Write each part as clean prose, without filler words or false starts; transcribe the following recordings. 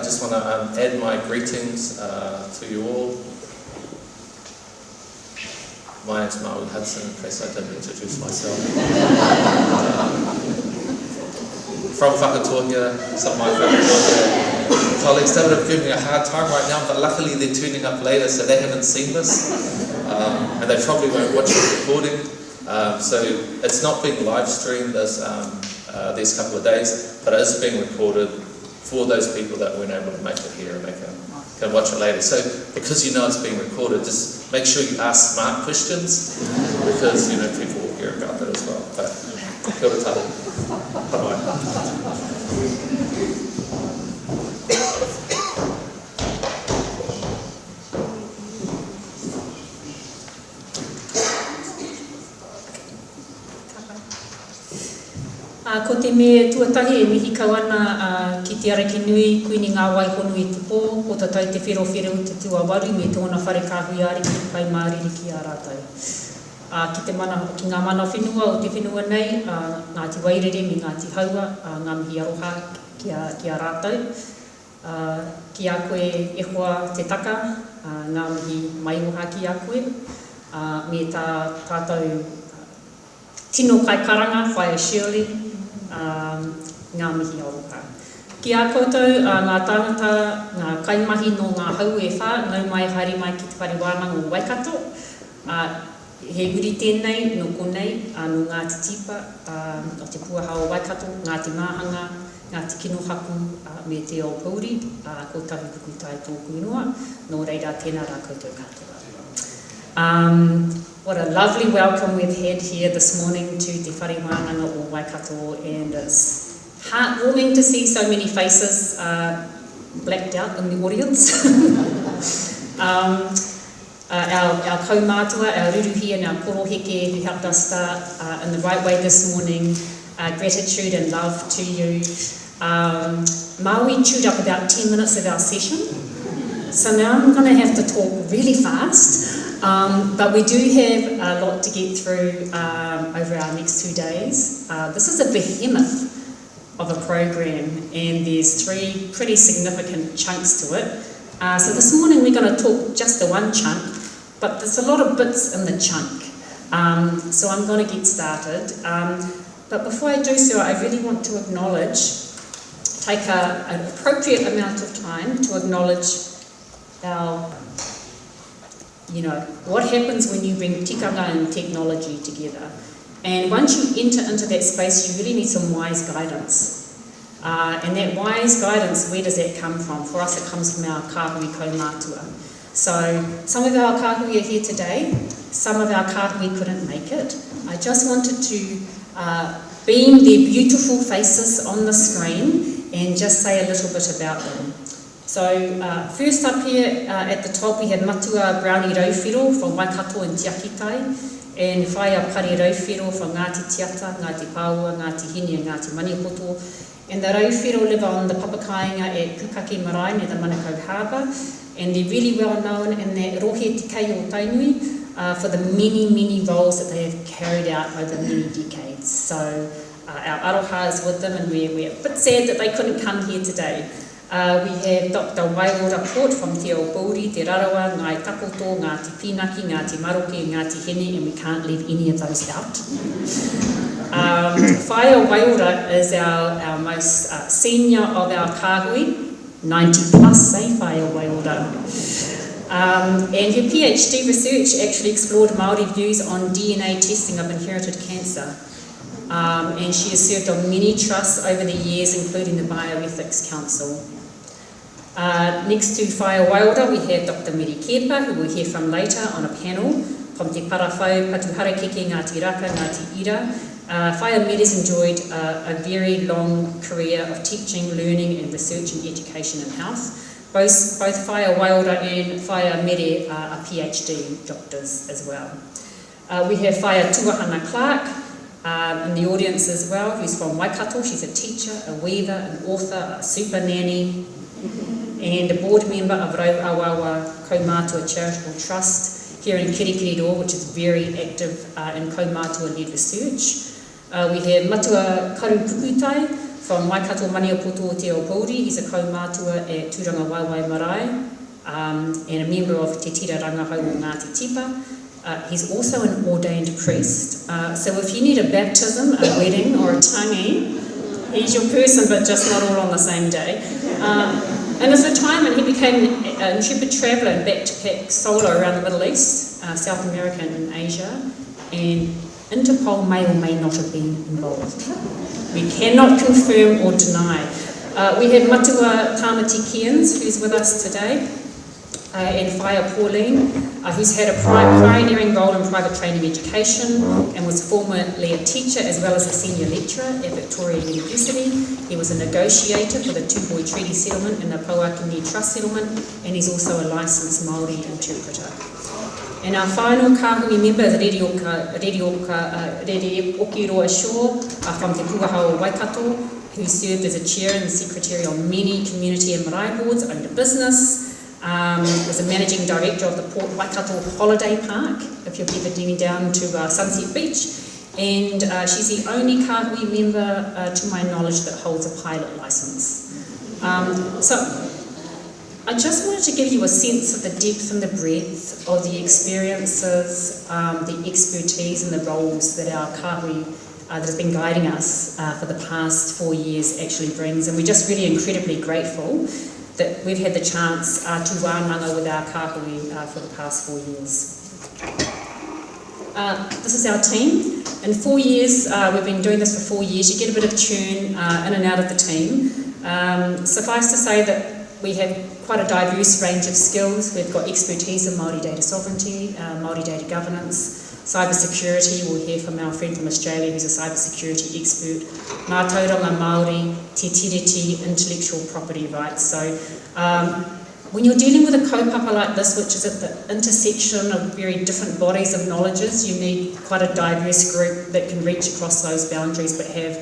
just want to add my greetings to you all. My name's Maui Hudson, in case I didn't introduce myself. From Whakatohia, some of my Whakatohia colleagues that would have given me a hard time right now, but luckily they're tuning up later, so they haven't seen this. And they probably won't watch the recording. So it's not being live streamed these couple of days, but it is being recorded for those people that weren't able to make it here and they can watch it later. So because you know it's being recorded, just make sure you ask smart questions, because people will hear about that as well. But kia ora tahu. Bye-bye. Ko te me tuatahi e mihi kau ana ki te araki nui kuini ngā waihonu i tupo, ko te tau te whiro te tua waru me tōna whare kāhui ari ki pai māriri ki a rātou. Ki ngā mana whenua o te whenua nei, Ngāti Wairere me Ngāti Haua, ngā mihi aroha ki a rātou. Ki a koe e hoa te taka, ngā mihi mai oha ki a koe, me tātou tino kai karanga, whae Shirley, ngā mihi aroha. Ki a koutou, ngā tāngata, ngā kaimahi no ngā hau e whā, nau mai haere mai ki te whare wānanga o Waikato. He uri tēnei, no konei, no Ngāti Tipa, o te Puaha o Waikato, Ngāti Māhanga, Ngāti Kinohaku, me te o Pauri, ko Tahu Kukutai tōku ingoa, no reira tēnā rā koutou katoa. What a lovely welcome we've had here this morning to Te Whare Wānanga o Waikato, and it's heartwarming to see so many faces blacked out in the audience. Our kaumātua, our ruruhi and our koroheke who helped us start in the right way this morning, gratitude and love to you. Maui chewed up about 10 minutes of our session, so now I'm going to have to talk really fast. But we do have a lot to get through over our next 2 days. This is a behemoth of a program, and there's 3 pretty significant chunks to it. So this morning we're going to talk just the one chunk, but there's a lot of bits in the chunk. So I'm going to get started. But before I do so, I really want to take an appropriate amount of time to acknowledge our what happens when you bring tikanga and technology together. And once you enter into that space, you really need some wise guidance. And that wise guidance, where does that come from? For us, it comes from our kāhui kaumātua. So some of our kāhui are here today, some of our kāhui couldn't make it. I just wanted to beam their beautiful faces on the screen and just say a little bit about them. So first up here at the top we have Matua Brownie Rauwhiro from Waikato and Tiakitai, and Whaia Pari Rauwhiro from Ngāti Tiata, Ngāti Pāua, Ngāti Hine and Ngāti Maniapoto. And the Rauwhiro live on the Papakainga at Pukaki Marae near the Manukau Harbour, and they're really well known in that rohe te kei o Tainui for the many roles that they have carried out over many decades. So our aroha is with them, and we're a bit sad that they couldn't come here today. We have Dr. Waiora Port from Te Aupōuri, Te Rarawa, Ngai Takoto, Ngāti Pinaki, Ngāti Maroke, Ngāti Hene, and we can't leave any of those out. Whaia Waiora is our most senior of our kāhui, 90 plus, Whaia Waiora. And her PhD research actually explored Māori views on DNA testing of inherited cancer. And she has served on many trusts over the years, including the Bioethics Council. Next to Whaia Waiora, we have Dr. Mary Kepa, who we'll hear from later on a panel, from Te Parawhau, Patuharakeke, Ngāti Raka, Ngāti Ira. Whaia Mary has enjoyed a very long career of teaching, learning and research in education and health. Both Whaia Waiora and Whaia Mary are PhD doctors as well. We have Whaia Tuahana Clark in the audience as well, who's from Waikato. She's a teacher, a weaver, an author, a super nanny, and a board member of Rauawawa Kaumātua Charitable Trust here in Kirikiriroa, which is very active in Kaumātua-led research. We have Matua Karu Kukutai from Waikato Maniapoto o Te Ao Pōuri. He's a kaumātua at Tūranga Waiwai Marae, and a member of Te Tira Rangahau o Ngāti Tipa. He's also an ordained priest. So if you need a baptism, a wedding or a tangi, he's your person, but just not all on the same day. In his retirement, he became an intrepid traveller and backpacked solo around the Middle East, South America and Asia, and Interpol may or may not have been involved. We cannot confirm or deny. We have Matua Tamati Kearns, who's with us today, and Huia Pauline, who's had a pioneering role in private training education and was formerly a teacher as well as a senior lecturer at Victoria University. He was a negotiator for the Two-Boy Treaty Settlement and the Pauakini Trust Settlement, and he's also a licensed Māori interpreter. And our final kāhui member is Rere Okiroa Shaw from Te Puahao Waikato, who served as a chair and secretary on many community and marae boards, owned a business, was a managing director of the Port Waikato Holiday Park, if you've ever been down to Sunset Beach, and she's the only kāhui member, to my knowledge, that holds a pilot licence. So I just wanted to give you a sense of the depth and the breadth of the experiences, the expertise and the roles that our kāhui that has been guiding us for the past 4 years actually brings, and we're just really incredibly grateful that we've had the chance to wānanga with our kāhui for the past 4 years. This is our team. In 4 years, we've been doing this for 4 years. You get a bit of churn in and out of the team. Suffice to say that we have quite a diverse range of skills. We've got expertise in Māori data sovereignty, Māori data governance, cyber security. We'll hear from our friend from Australia who's a cyber security expert. Ngā tauranga Māori, te tiriti, intellectual property rights. So when you're dealing with a kaupapa like this, which is at the intersection of very different bodies of knowledges, you need quite a diverse group that can reach across those boundaries but have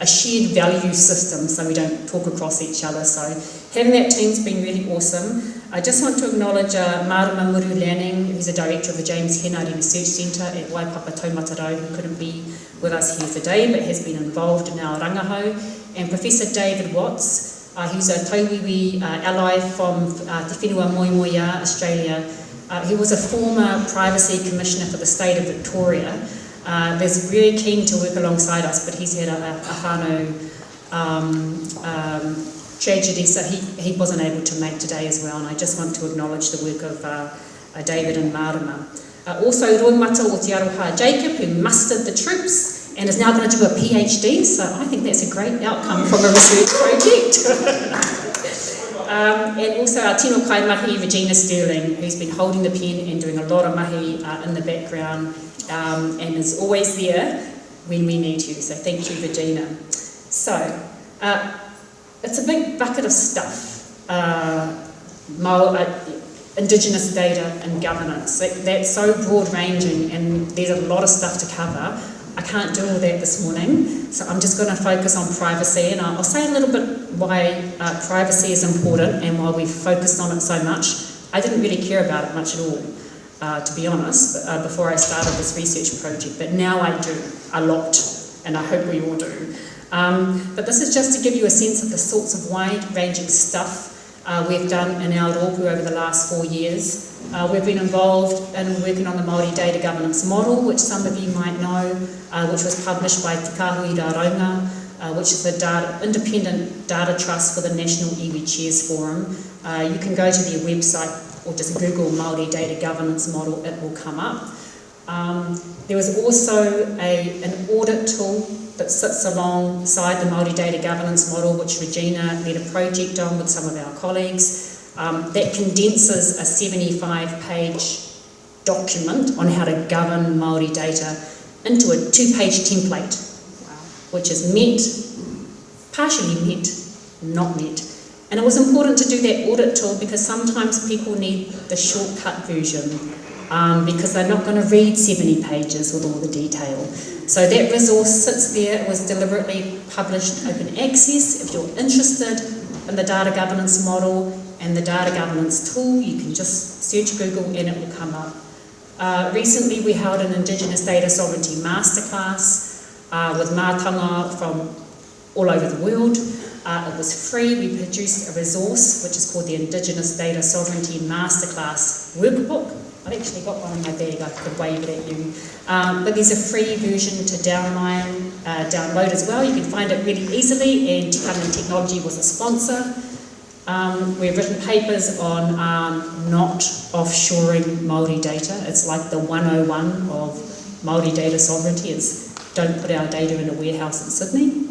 a shared value system so we don't talk across each other. So having that team's been really awesome. I just want to acknowledge Marama Muru Lanning, who's the director of the James Henare Research Centre at Waipapa Taumatarau, who couldn't be with us here today but has been involved in our rangahau, and Professor David Watts, who's a tauiwi ally from Te Whenua Moemoeā, Australia, who was a former Privacy Commissioner for the state of Victoria. That's very keen to work alongside us, but he's had a whānau tragedy, so he wasn't able to make today as well, and I just want to acknowledge the work of David and Marama. Also, Roimata o Te Aroha Jacob, who mustered the troops and is now going to do a PhD, so I think that's a great outcome from a research project. And also our tino kai mahi, Regina Sterling, who's been holding the pen and doing a lot of mahi in the background, and is always there when we need you, so thank you, Regina. So, it's a big bucket of stuff, Indigenous data and governance. That's so broad-ranging and there's a lot of stuff to cover. I can't do all that this morning, so I'm just going to focus on privacy, and I'll say a little bit why privacy is important and why we've focused on it so much. I didn't really care about it much at all, to be honest, before I started this research project, but now I do a lot, and I hope we all do. But this is just to give you a sense of the sorts of wide-ranging stuff we've done in our rōpū over the last 4 years. We've been involved in working on the Māori data governance model, which some of you might know, which was published by Tikanga Raraunga, which is the independent data trust for the National Iwi Chairs Forum. You can go to their website or just Google Māori data governance model, it will come up. There was also an audit tool that sits alongside the Māori data governance model, which Regina led a project on with some of our colleagues, that condenses a 75-page document on how to govern Māori data into a 2-page template, which is met, partially met, not met. And it was important to do that audit tool because sometimes people need the shortcut version because they're not going to read 70 pages with all the detail. So that resource sits there. It was deliberately published open access. If you're interested in the data governance model and the data governance tool, you can just search Google and it will come up. Recently we held an Indigenous Data Sovereignty Masterclass with mātanga from all over the world. It was free. We produced a resource which is called the Indigenous Data Sovereignty Masterclass Workbook. I've actually got one in my bag, I could wave it at you. But there's a free version to download as well. You can find it really easily, and Tikanga Technology was a sponsor. We've written papers on not offshoring Māori data. It's like the 101 of Māori data sovereignty is don't put our data in a warehouse in Sydney.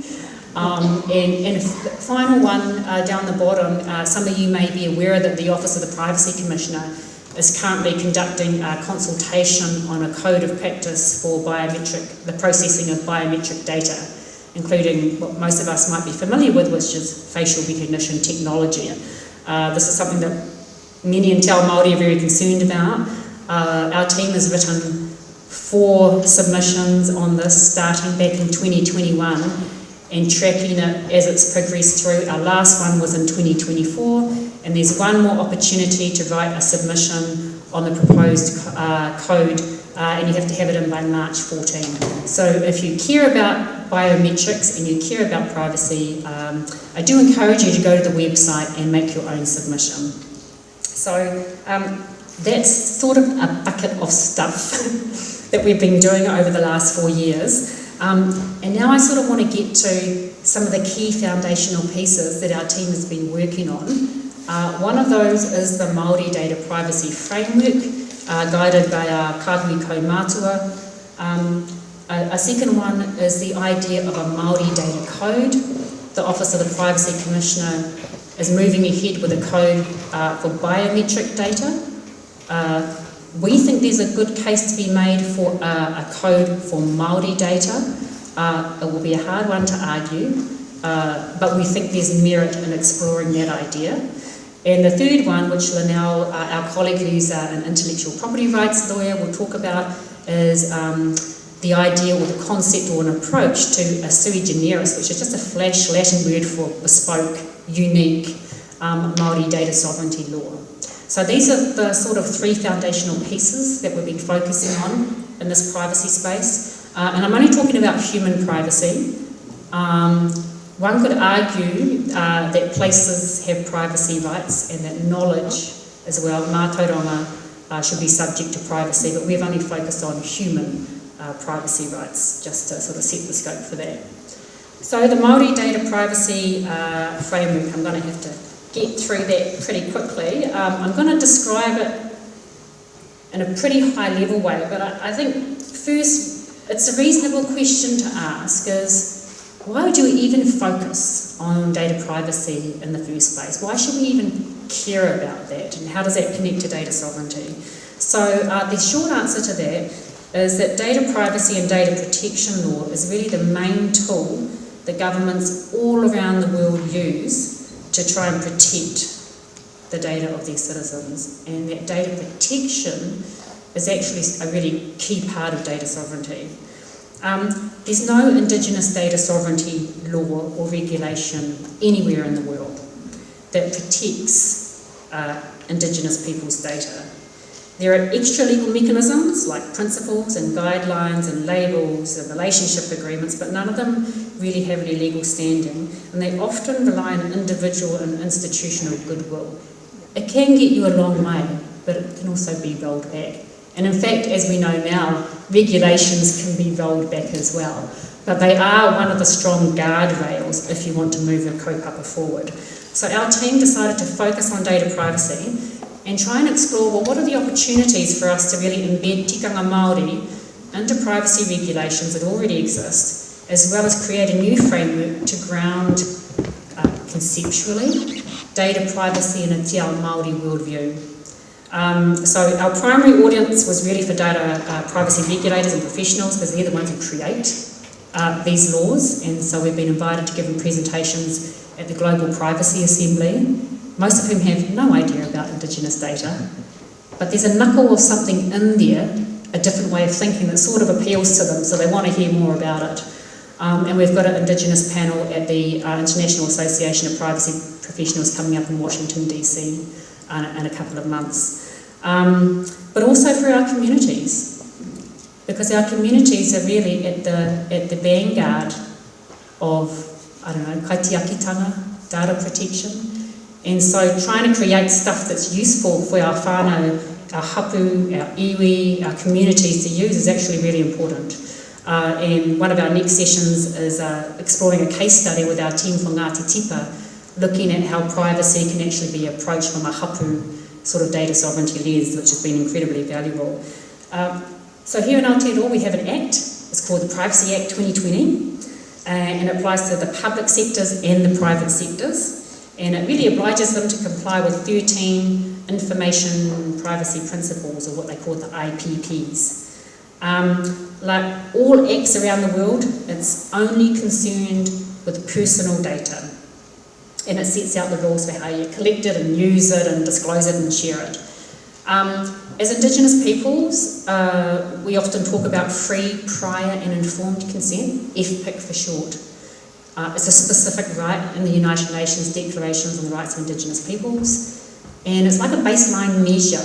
And the final one down the bottom, some of you may be aware that the Office of the Privacy Commissioner is currently conducting a consultation on a code of practice for the processing of biometric data, including what most of us might be familiar with, which is facial recognition technology. This is something that many in Te Ao Māori are very concerned about. Our team has written 4 submissions on this starting back in 2021 and tracking it as it's progressed through. Our last one was in 2024, and there's one more opportunity to write a submission on the proposed code, and you have to have it in by March 14. So if you care about biometrics and you care about privacy, I do encourage you to go to the website and make your own submission. So that's sort of a bucket of stuff that we've been doing over the last 4 years. And now I sort of want to get to some of the key foundational pieces that our team has been working on. One of those is the Māori Data Privacy Framework, guided by our Kahui Kaumātua. A second one is the idea of a Māori Data Code. The Office of the Privacy Commissioner is moving ahead with a code for biometric data. We think there's a good case to be made for a code for Māori data. It will be a hard one to argue, but we think there's merit in exploring that idea. And the third one, which Lynell, our colleague who's an intellectual property rights lawyer, will talk about, is the idea or the concept or an approach to a sui generis, which is just a flash Latin word for bespoke, unique Māori data sovereignty law. So these are the sort of 3 foundational pieces that we've been focusing on in this privacy space. And I'm only talking about human privacy. One could argue that places have privacy rights and that knowledge as well, Mātauranga, should be subject to privacy, but we've only focused on human privacy rights, just to sort of set the scope for that. So the Māori Data Privacy Framework, I'm going to have to get through that pretty quickly. I'm going to describe it in a pretty high level way, but I think first it's a reasonable question to ask is, why would you even focus on data privacy in the first place? Why should we even care about that, and how does that connect to data sovereignty? So the short answer to that is that data privacy and data protection law is really the main tool that governments all around the world use to try and protect the data of their citizens. And that data protection is actually a really key part of data sovereignty. There's no Indigenous data sovereignty law or regulation anywhere in the world that protects Indigenous people's data. There are extra legal mechanisms like principles and guidelines and labels and relationship agreements, but none of them really have any legal standing, and they often rely on individual and institutional goodwill. It can get you a long way, but it can also be rolled back. And in fact, as we know now, regulations can be rolled back as well. But they are one of the strong guardrails if you want to move a kaupapa forward. So our team decided to focus on data privacy and try and explore, well, what are the opportunities for us to really embed tikanga Māori into privacy regulations that already exist, as well as create a new framework to ground conceptually data privacy in a Te Ao Māori worldview. So our primary audience was really for data privacy regulators and professionals, because they're the ones who create these laws, and so we've been invited to give them presentations at the Global Privacy Assembly, most of whom have no idea about Indigenous data, but there's a knuckle of something in there, a different way of thinking that sort of appeals to them, so they want to hear more about it. And we've got an Indigenous panel at the International Association of Privacy Professionals coming up in Washington DC in a couple of months. But also for our communities, because our communities are really at the vanguard of kaitiakitanga, data protection. And so trying to create stuff that's useful for our whānau, our hapu, our iwi, our communities to use is actually really important. And one of our next sessions is exploring a case study with our team from Ngāti Tipa, looking at how privacy can actually be approached from a hapu sort of data sovereignty lens, which has been incredibly valuable. So here in Aotearoa we have an act, it's called the Privacy Act 2020, and it applies to the public sectors and the private sectors. And it really obliges them to comply with 13 information privacy principles, or what they call the IPPs. Like all acts around the world, it's only concerned with personal data. And it sets out the rules for how you collect it and use it and disclose it and share it. As Indigenous peoples, we often talk about free, prior and informed consent, FPIC for short. It's a specific right in the United Nations Declarations on the Rights of Indigenous Peoples, and it's like a baseline measure.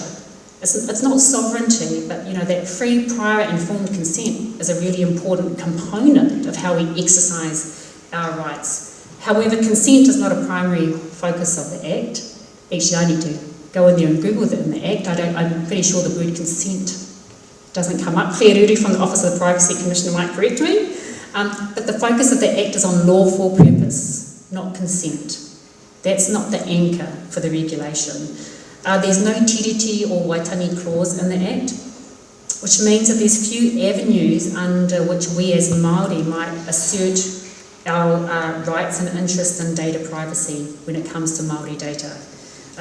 It's not sovereignty, but that free, prior, informed consent is a really important component of how we exercise our rights. However, consent is not a primary focus of the Act. Actually, I need to go in there and Google that in the Act. I'm pretty sure the word consent doesn't come up. Claire Ruri from the Office of the Privacy Commissioner might correct me. But the focus of the Act is on lawful purpose, not consent. That's not the anchor for the regulation. There's no tiriti or waitangi clause in the Act, which means that there's few avenues under which we as Māori might assert our rights and interests in data privacy when it comes to Māori data.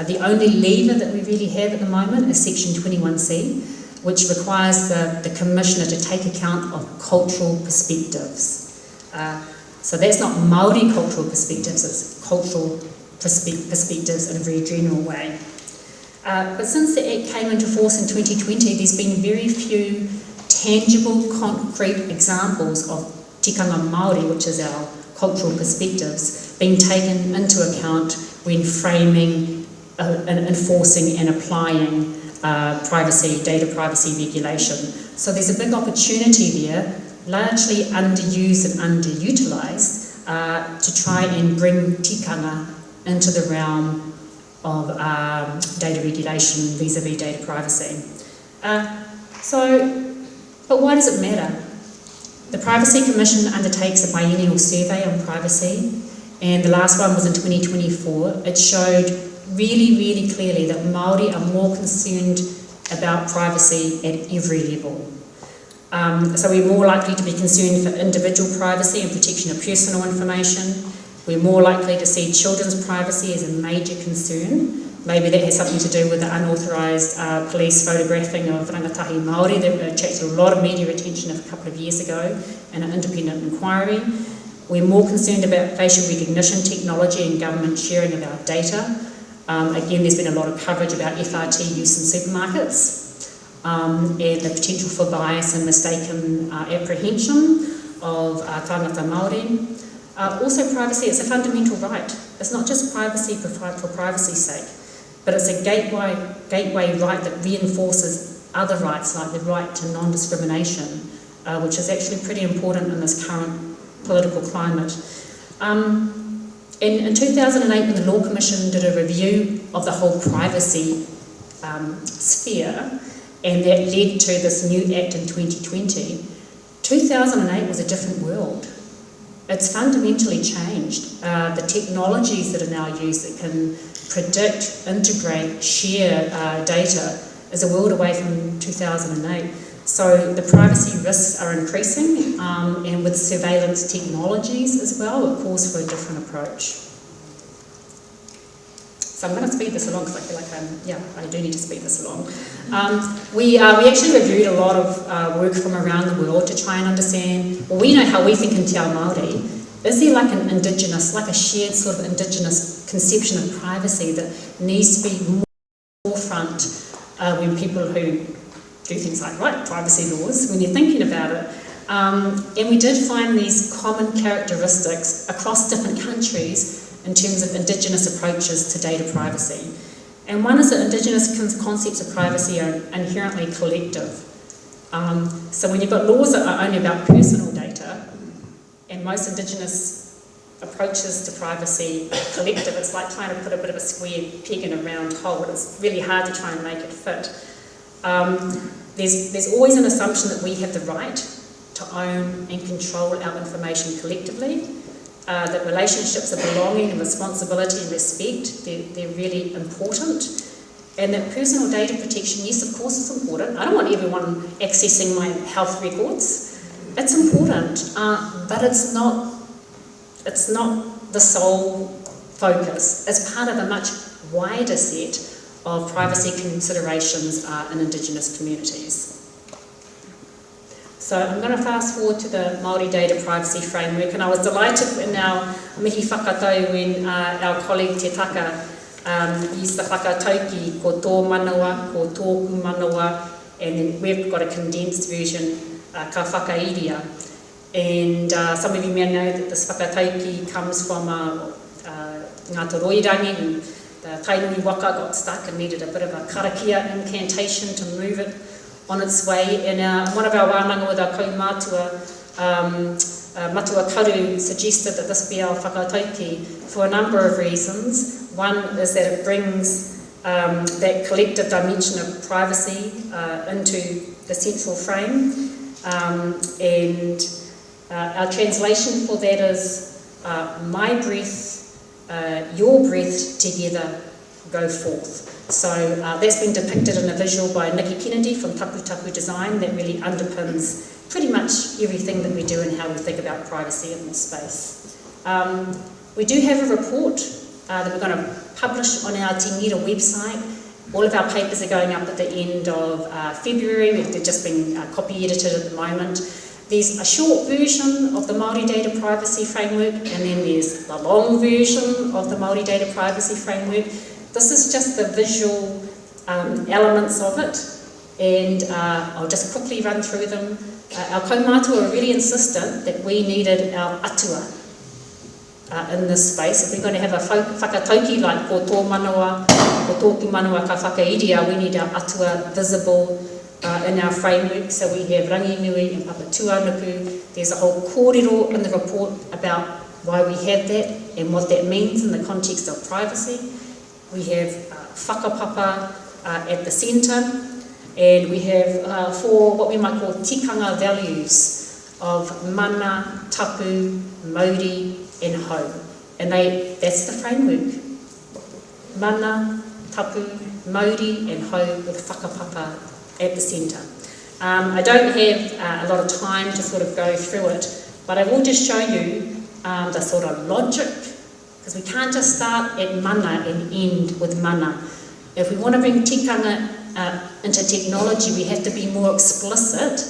The only lever that we really have at the moment is Section 21C, which requires the Commissioner to take account of cultural perspectives. So that's not Māori cultural perspectives, it's cultural perspectives in a very general way. But since the Act came into force in 2020, there's been very few tangible, concrete examples of tikanga Māori, which is our cultural perspectives, being taken into account when framing, and enforcing and applying data privacy regulation. So there's a big opportunity there, largely underused and underutilised, to try and bring tikanga into the realm of data regulation vis-a-vis data privacy. But why does it matter? The Privacy Commission undertakes a biennial survey on privacy, and the last one was in 2024. It showed really, really clearly that Māori are more concerned about privacy at every level. So we're more likely to be concerned for individual privacy and protection of personal information. We're more likely to see children's privacy as a major concern. Maybe that has something to do with the unauthorised police photographing of rangatahi Māori that attracted a lot of media attention a couple of years ago in an independent inquiry. We're more concerned about facial recognition technology and government sharing of our data. Again, there's been a lot of coverage about FRT use in supermarkets and the potential for bias and mistaken apprehension of tāngata Māori. Also privacy, it's a fundamental right. It's not just privacy for privacy's sake, but it's a gateway right that reinforces other rights like the right to non-discrimination, which is actually pretty important in this current political climate. In 2008, when the Law Commission did a review of the whole privacy sphere, and that led to this new Act in 2020, 2008 was a different world. It's fundamentally changed. The technologies that are now used that can predict, integrate, share data is a world away from 2008. So the privacy risks are increasing, and with surveillance technologies as well, it calls for a different approach. So I'm going to speed this along because I feel like I do need to speed this along. We actually reviewed a lot of work from around the world to try and understand, well, we know how we think in Te Ao Māori. Is there like an Indigenous, like a shared sort of Indigenous conception of privacy that needs to be more forefront when people who do things like privacy laws, when you're thinking about it? And we did find these common characteristics across different countries in terms of Indigenous approaches to data privacy. And one is that Indigenous concepts of privacy are inherently collective. So when you've got laws that are only about personal data, and most Indigenous approaches to privacy collective. It's like trying to put a bit of a square peg in a round hole. It's really hard to try and make it fit. There's always an assumption that we have the right to own and control our information collectively, that relationships of belonging and responsibility and respect, they're really important, and that personal data protection, yes, of course it's important. I don't want everyone accessing my health records. It's important, but it's not the sole focus. It's part of a much wider set of privacy considerations in Indigenous communities. So I'm going to fast forward to the Māori Data Privacy Framework, and I was delighted when our mihi whakatau when our colleague Te Taka used the whakatauki ko tō manawa, ko tōku manawa, and then we've got a condensed version, ka whakairia. And some of you may know that this whakatauki comes from Ngā Toroirangi, and the Tainui waka got stuck and needed a bit of a karakia incantation to move it on its way. And one of our wānanga with our kaumātua, Matua Karu, suggested that this be our whakatauki for a number of reasons. One is that it brings that collective dimension of privacy into the central frame, and our translation for that is my breath, your breath together go forth. So that's been depicted in a visual by Nikki Kennedy from Tahu Design that really underpins pretty much everything that we do and how we think about privacy in this space. We do have a report that we're going to publish on our Te Ngira website. All of our papers are going up at the end of February. They've just been copy edited at the moment. There's a short version of the Māori Data Privacy Framework, and then there's the long version of the Māori Data Privacy Framework. This is just the visual elements of it, and I'll just quickly run through them. Our kaumātua were really insistent that we needed our atua in this space. If we're going to have a whakatauki like ko tō manawa, ko tōku manawa ka whakairia, we need our atua visible in our framework. So we have rangi nui and papatuanuku. There's a whole kōrero in the report about why we have that and what that means in the context of privacy. We have whakapapa at the centre, and we have four what we might call tikanga values of mana, tapu, Māori and hou. And that's the framework. Mana, tapu, Māori and hou with whakapapa at the centre. I don't have a lot of time to sort of go through it, but I will just show you the sort of logic, because we can't just start at mana and end with mana. If we want to bring tikanga into technology, we have to be more explicit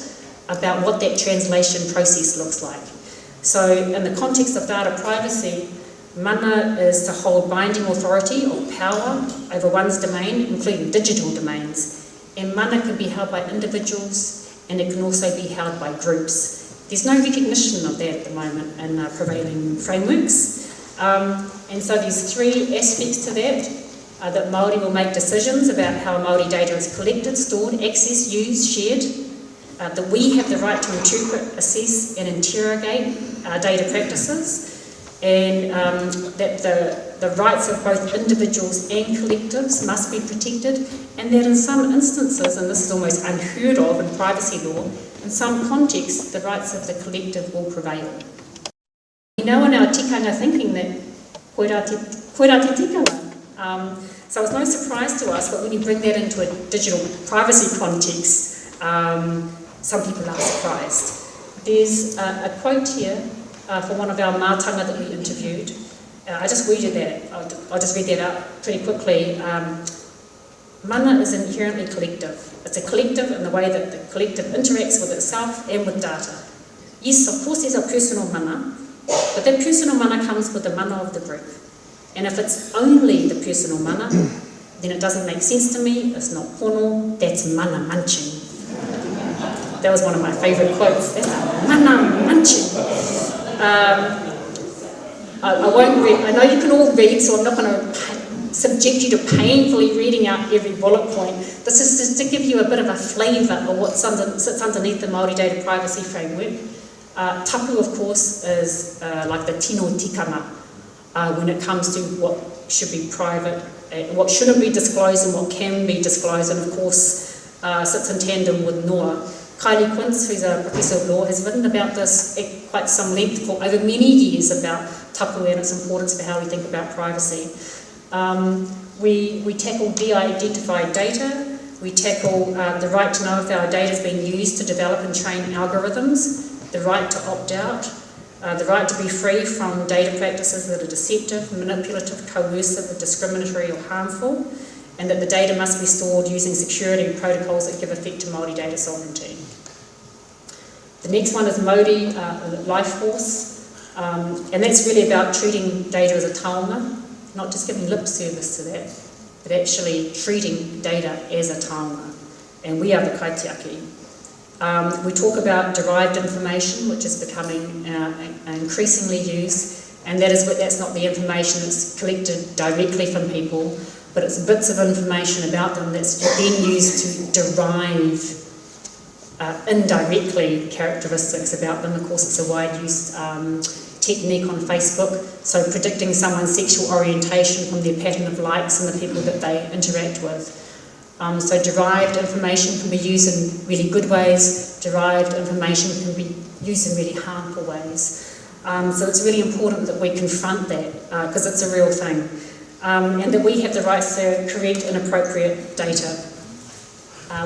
about what that translation process looks like. So in the context of data privacy, mana is to hold binding authority or power over one's domain, including digital domains. And mana can be held by individuals, and it can also be held by groups. There's no recognition of that at the moment in prevailing frameworks. And so there's three aspects to that Māori will make decisions about how Māori data is collected, stored, accessed, used, shared, that we have the right to interpret, assess and interrogate data practices, and that the rights of both individuals and collectives must be protected, and that in some instances, and this is almost unheard of in privacy law, in some contexts the rights of the collective will prevail. We know in our tikanga thinking that koira te tikanga. So it's no surprise to us, but when you bring that into a digital privacy context, some people are surprised. There's a quote here for one of our mātanga that we interviewed. I just read that. I'll just read that out pretty quickly. Mana is inherently collective. It's a collective in the way that the collective interacts with itself and with data. Yes, of course there's a personal mana, but that personal mana comes with the mana of the group. And if it's only the personal mana, then it doesn't make sense to me. It's not pono, that's mana munching. That was one of my favourite quotes. That's a mana munching. I won't read, I know you can all read, so I'm not going to subject you to painfully reading out every bullet point. This is just to give you a bit of a flavour of what sits underneath the Māori Data Privacy Framework. Tahu, of course, is like the tino tikanga when it comes to what should be private, what shouldn't be disclosed and what can be disclosed, and of course sits in tandem with noa. Kylie Quince, who's a professor of law, has written about this at quite some length for over many years about tapu and its importance for how we think about privacy. We tackle de-identified data, we tackle the right to know if our data is being used to develop and train algorithms, the right to opt out, the right to be free from data practices that are deceptive, manipulative, coercive, or discriminatory or harmful, and that the data must be stored using security protocols that give effect to Māori data sovereignty. The next one is Māori life force, and that's really about treating data as a taonga, not just giving lip service to that, but actually treating data as a taonga, and we are the kaitiaki. We talk about derived information, which is becoming increasingly used, and that's not the information that's collected directly from people, but it's bits of information about them that's then used to derive indirectly characteristics about them. Of course, it's a wide-used technique on Facebook, so predicting someone's sexual orientation from their pattern of likes and the people that they interact with. So derived information can be used in really good ways, derived information can be used in really harmful ways. So it's really important that we confront that, because it's a real thing. And that we have the right to correct inappropriate data.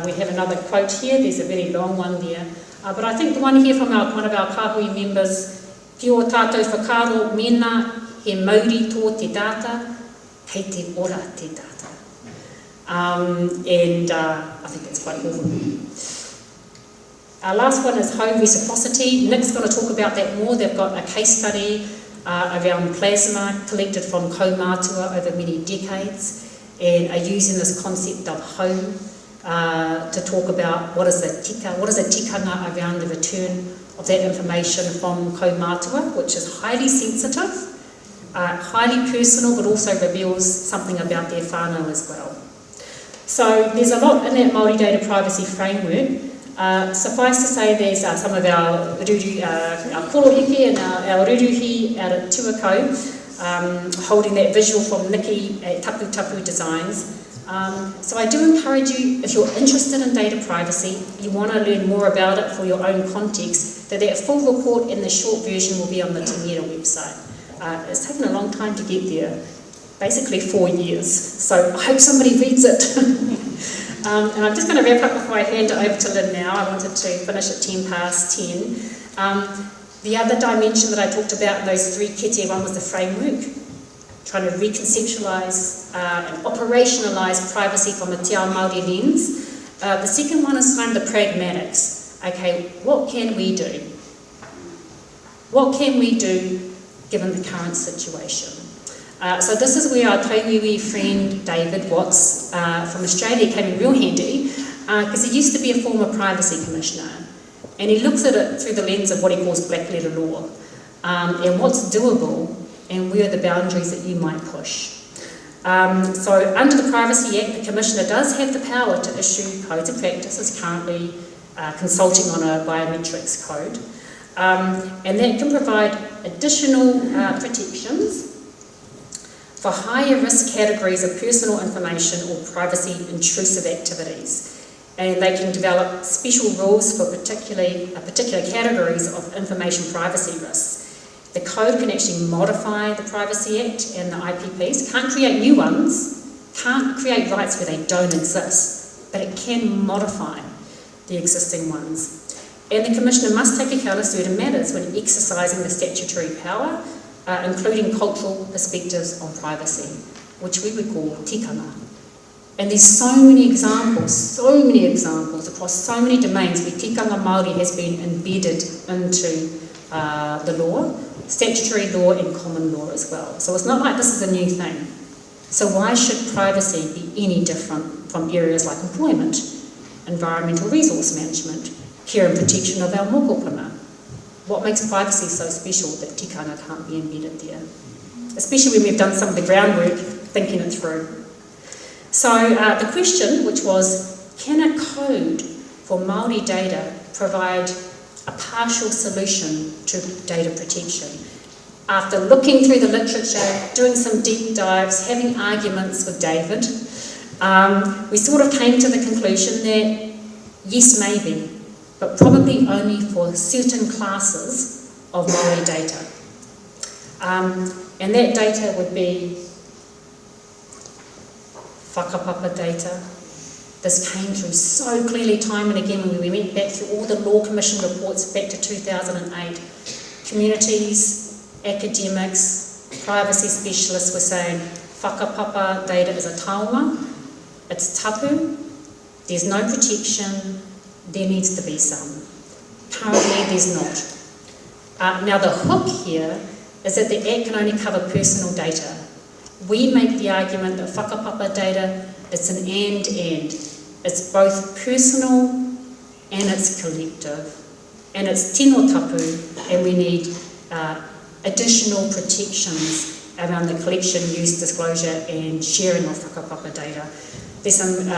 We have another quote here, there's a very long one there, but I think the one here from one of our Kāhui members, "Ki o tātou whakaro mena, he Māori tō te tata, kei te ora te tata." And I think that's quite awesome. Our last one is home reciprocity. Nick's going to talk about that more. They've got a case study around plasma collected from kaumātua over many decades, and are using this concept of home to talk about what is the tikanga around the return of that information from kaumātua, which is highly sensitive, highly personal, but also reveals something about their whānau as well. So there's a lot in that Māori data privacy framework. Suffice to say, there's some of our ruru, our koroheke and our ruruhi out at Tuakau, holding that visual from Nikki at Tapu Tapu Designs. So I do encourage you, if you're interested in data privacy, you want to learn more about it for your own context, that full report in the short version will be on the Te Mera website. It's taken a long time to get there, basically 4 years, so I hope somebody reads it. And I'm just going to wrap up before I hand it over to Lynn now. I wanted to finish at 10:10. The other dimension that I talked about in those three kete, one was the framework, trying to reconceptualise and operationalise privacy from a te ao Māori lens. The second one is kind of the pragmatics. Okay, what can we do? What can we do given the current situation? So this is where our Taiwiwi friend David Watts from Australia came in real handy, because he used to be a former privacy commissioner, and he looks at it through the lens of what he calls black letter law, and what's doable and where are the boundaries that you might push. So under the Privacy Act, the Commissioner does have the power to issue codes of practice, is currently consulting on a biometrics code, and that can provide additional protections for higher risk categories of personal information or privacy intrusive activities. And they can develop special rules for particular categories of information privacy risks. The code can actually modify the Privacy Act and the IPPs. Can't create new ones, can't create rights where they don't exist, but it can modify the existing ones. And the Commissioner must take account of certain matters when exercising the statutory power, including cultural perspectives on privacy, which we would call tikanga. And there's so many examples across so many domains where tikanga Māori has been embedded into the law, statutory law and common law as well. So it's not like this is a new thing. So why should privacy be any different from areas like employment, environmental resource management, care and protection of our mokopuna? What makes privacy so special that tikanga can't be embedded there? Especially when we've done some of the groundwork thinking it through. So the question, which was, can a code for Māori data provide a partial solution to data protection. After looking through the literature, doing some deep dives, having arguments with David, we sort of came to the conclusion that yes, maybe, but probably only for certain classes of Māori data. And that data would be whakapapa data. This came through so clearly time and again when we went back through all the Law Commission reports back to 2008. Communities, academics, privacy specialists were saying whakapapa data is a taonga, it's tapu, there's no protection, there needs to be some. Currently there's not. Now the hook here is that the Act can only cover personal data. We make the argument that whakapapa data, it's an and. It's both personal and it's collective. And it's tino tapu, and we need additional protections around the collection, use, disclosure and sharing of whakapapa data. There's some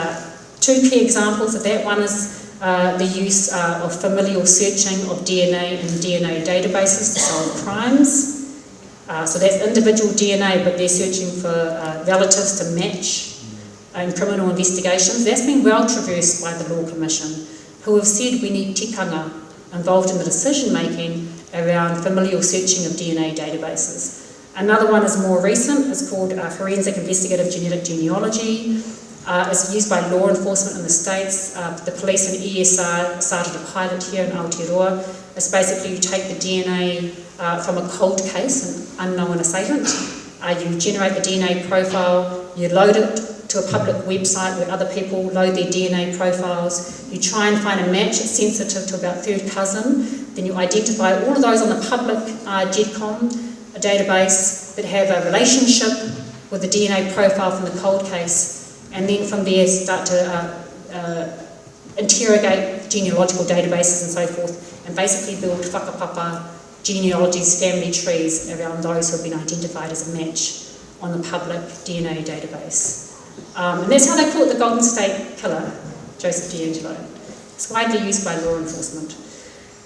two key examples of that. One is the use of familial searching of DNA in DNA databases to solve crimes. So that's individual DNA, but they're searching for relatives to match in criminal investigations. That's been well traversed by the Law Commission, who have said we need tikanga involved in the decision making around familial searching of DNA databases. Another one is more recent, it's called Forensic Investigative Genetic Genealogy. It's used by law enforcement in the States. The police and ESR started a pilot here in Aotearoa. It's basically you take the DNA from a cold case, an unknown assailant. You generate the DNA profile, you load it to a public website where other people load their DNA profiles. You try and find a match that's sensitive to about third cousin. Then you identify all of those on the public GEDCOM database that have a relationship with the DNA profile from the cold case. And then from there start to interrogate genealogical databases and so forth, and basically build whakapapa genealogies, family trees around those who have been identified as a match on the public DNA database. And that's how they call it the Golden State Killer, Joseph D'Angelo. It's widely used by law enforcement.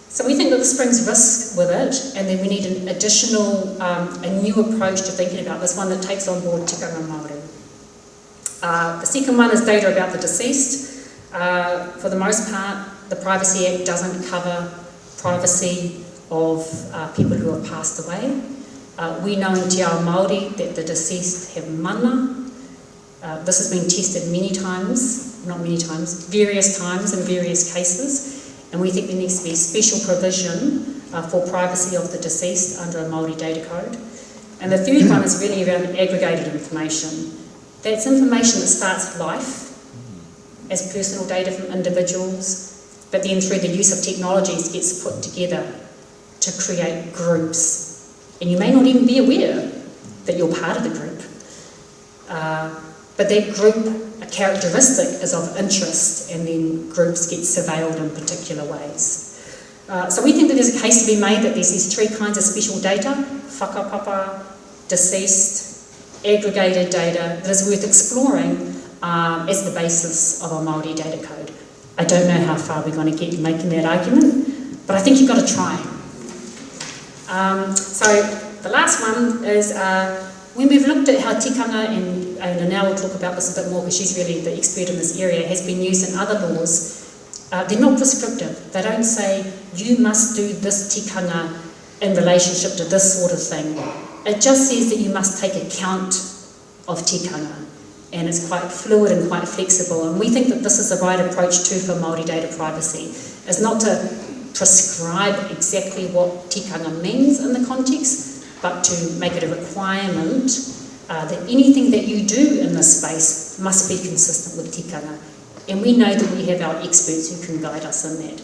So we think that this brings risk with it, and then we need an additional, a new approach to thinking about this, one that takes on board tikanga Māori. The second one is data about the deceased. For the most part, the Privacy Act doesn't cover privacy of people who have passed away. We know in Te Ao Māori that the deceased have mana. This has been tested various times in various cases, and we think there needs to be special provision for privacy of the deceased under a Māori data code. And the third one is really around aggregated information. That's information that starts life as personal data from individuals, but then through the use of technologies gets put together to create groups. And you may not even be aware that you're part of the group. But that group, a characteristic is of interest, and then groups get surveilled in particular ways. So we think that there's a case to be made that there's these three kinds of special data: whakapapa, deceased, aggregated data, that is worth exploring as the basis of a Māori data code. I don't know how far we're going to get in making that argument, but I think you've got to try. So the last one is when we've looked at how tikanga, and Lynell will talk about this a bit more because she's really the expert in this area, has been used in other laws, they're not prescriptive. They don't say, you must do this tikanga in relationship to this sort of thing. It just says that you must take account of tikanga, and it's quite fluid and quite flexible. And we think that this is the right approach too for Māori data privacy, is not to prescribe exactly what tikanga means in the context, but to make it a requirement that anything that you do in this space must be consistent with tikanga. And we know that we have our experts who can guide us in that.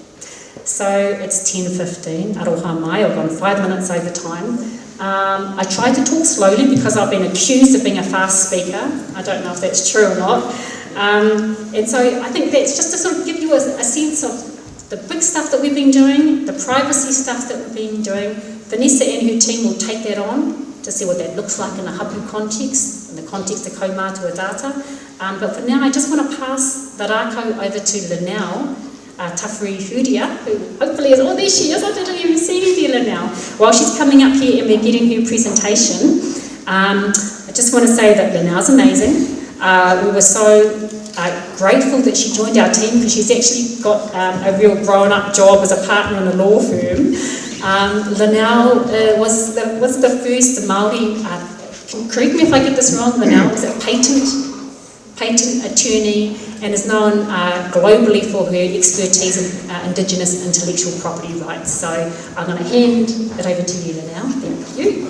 So it's 10:15, aroha mai, I've gone 5 minutes over time. I tried to talk slowly because I've been accused of being a fast speaker. I don't know if that's true or not. And so I think that's just to sort of give you a sense of the big stuff that we've been doing, the privacy stuff that we've been doing. Vanessa and her team will take that on to see what that looks like in a hapu context, in the context of kaumātua data. But for now, I just want to pass the rākau over to Lynell Tuffrey Huia, who hopefully is, oh there she is, I didn't even see you there now. While she's coming up here and we're getting her presentation, I just want to say that Lynell's amazing. We were so grateful that she joined our team because she's actually got a real grown-up job as a partner in a law firm. Lynell was the first Māori, correct me if I get this wrong, Lynell was a patent attorney and is known globally for her expertise in Indigenous intellectual property rights. So I'm going to hand it over to you, Lynell. Thank you.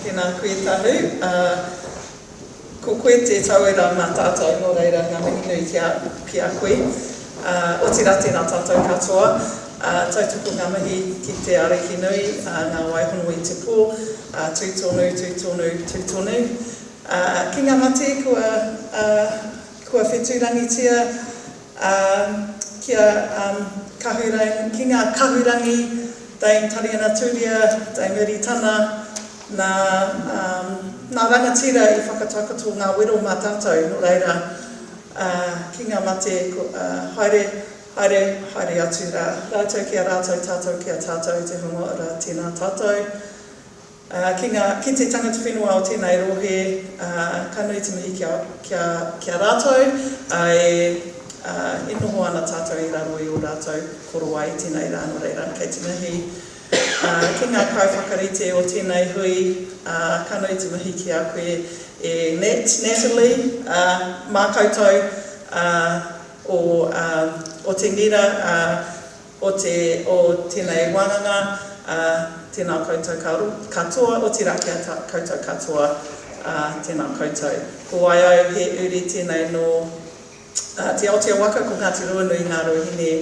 Tēnā koe Tahu. Ko koe te tauira mā tātou no reira ngā mihi nui ki a koe. O te rā tēnā tātou katoa. Tautoko ngā mihi ki te ariki nui, ngā waihono i te pō, tūtonu. Ki ngā mate kua whetūrangitia kia kahurangi, ki ngā kahurangi, dei Tariana Turia, dei Miritana, nā rangatira I whakatakato ngā wero mā tātou, no reira, ki ngā mate, haere atu rā, rātou kia rātou, tātou kia tātou, te hunga rā tēnā tātou. Ki te tangata whenua o tēnei rohe, ka nui te mihi kia rātou, e noho ana tātou I raro I o rātou korowai tēnei rā no reira, kei te mihi. Ki ngā kaiwhakarite o tēnei hui, ka nui te mihi ki a koe e Natalie, mā koutou o te ngira, o tēnei wānganga, tēnā koutou katoa, o te raki a koutou katoa, tēnā koutou. Ko ai au he uri tēnei no te Aotea waka ko Ngāti Ruanui ngā rohine,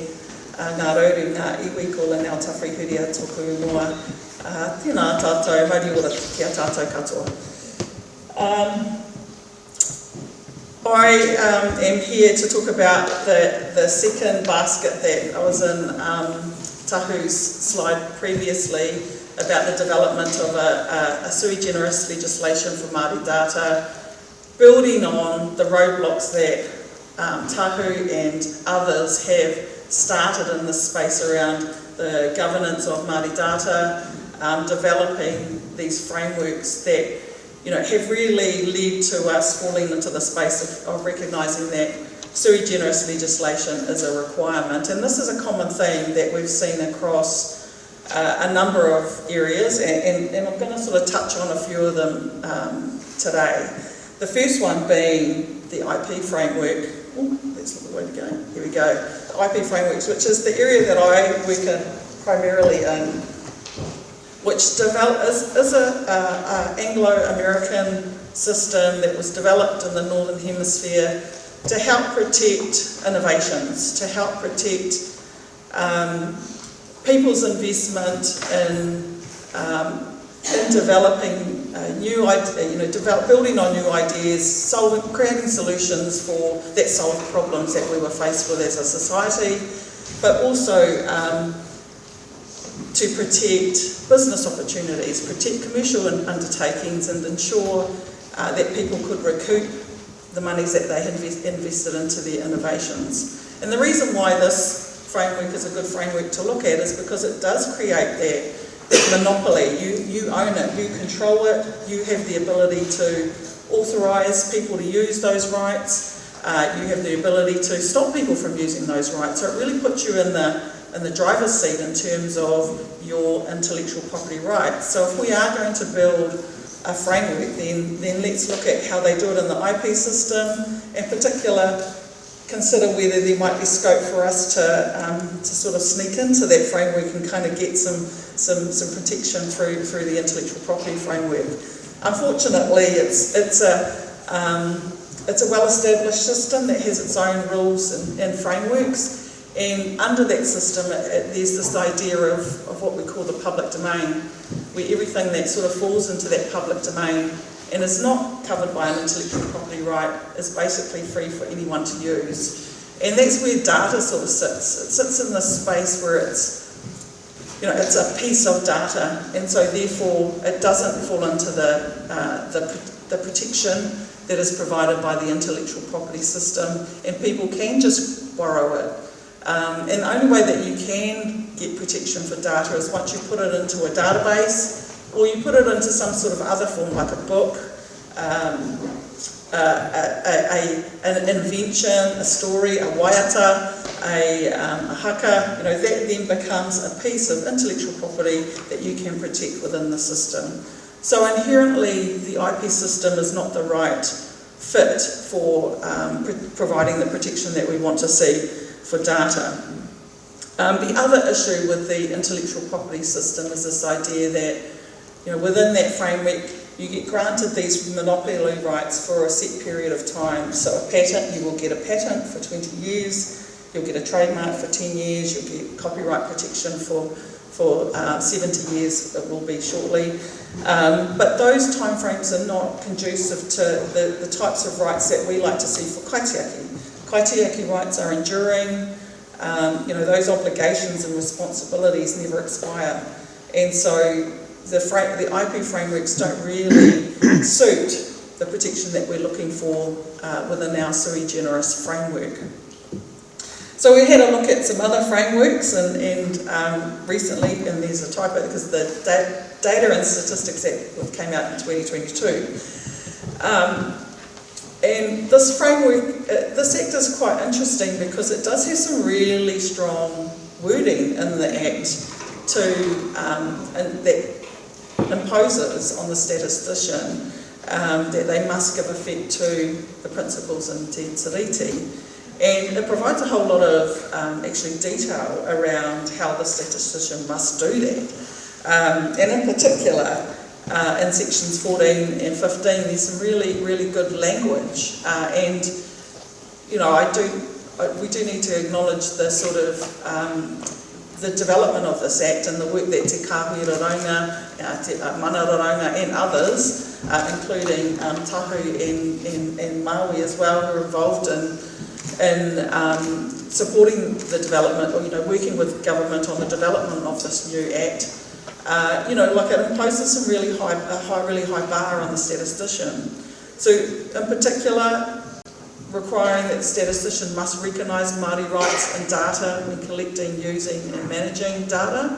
ngā rauru, ngā iwi ko Lynell Tuffrey Huia tōku noa. Tēnā tātou, mauri ora kia tātou katoa. I am here to talk about the second basket that I was in Tahu's slide previously about the development of a sui generis legislation for Māori data, building on the roadblocks that Tahu and others have started in this space around the governance of Māori data, developing these frameworks that have really led to us falling into the space of recognising that sui generis legislation is a requirement. And this is a common theme that we've seen across a number of areas, and I'm going to sort of touch on a few of them today. The first one being the IP framework. Oh, that's not the way to go. Here we go. The IP frameworks, which is the area that I work in primarily in, which is an Anglo-American system that was developed in the Northern Hemisphere to help protect innovations, to help protect people's investment in developing building on new ideas, creating solutions that solve problems that we were faced with as a society, but also to protect business opportunities, protect commercial undertakings, and ensure that people could recoup the monies that they had invested into their innovations. And the reason why this framework is a good framework to look at is because it does create that monopoly. You own it, you control it, you have the ability to authorise people to use those rights, you have the ability to stop people from using those rights. So it really puts you in the driver's seat in terms of your intellectual property rights. So if we are going to build a framework, then let's look at how they do it in the IP system, in particular consider whether there might be scope for us to sort of sneak into that framework and kind of get some protection through the intellectual property framework. Unfortunately, it's a well-established system that has its own rules and frameworks, and under that system there's this idea of what we call the public domain, where everything that sort of falls into that public domain and is not covered by an intellectual property right is basically free for anyone to use. And that's where data sort of sits. It sits in this space where it's it's a piece of data, and so therefore it doesn't fall into the protection that is provided by the intellectual property system, and people can just borrow it. And the only way that you can get protection for data is once you put it into a database, or you put it into some sort of other form, like a book, an invention, a story, a waiata, a haka. That then becomes a piece of intellectual property that you can protect within the system. So inherently, the IP system is not the right fit for providing the protection that we want to see for data. The other issue with the intellectual property system is this idea that, within that framework, you get granted these monopoly rights for a set period of time. So a patent, you will get a patent for 20 years, you'll get a trademark for 10 years, you'll get copyright protection for 70 years, it will be shortly. But those timeframes are not conducive to the types of rights that we like to see for kaitiaki. Kaitiaki rights are enduring, those obligations and responsibilities never expire. And so the IP frameworks don't really suit the protection that we're looking for within our sui generis framework. So we had a look at some other frameworks, and recently, and there's a typo because the Data and Statistics Act came out in 2022. And this framework, this act is quite interesting because it does have some really strong wording in the act that imposes on the statistician that they must give effect to the principles in Te Tiriti. And it provides a whole lot of actually detail around how the statistician must do that. And in particular, in sections 14 and 15, there's some really, really good language. And we do need to acknowledge the sort of the development of this act and the work that Te Kahui Raraunga, Te Mana Raraunga and others, including Tahu and Maui as well, who are involved in supporting the development, or working with government on the development of this new act. It imposes some really high bar on the statistician. So, in particular, requiring that the statistician must recognise Māori rights and data when collecting, using and managing data.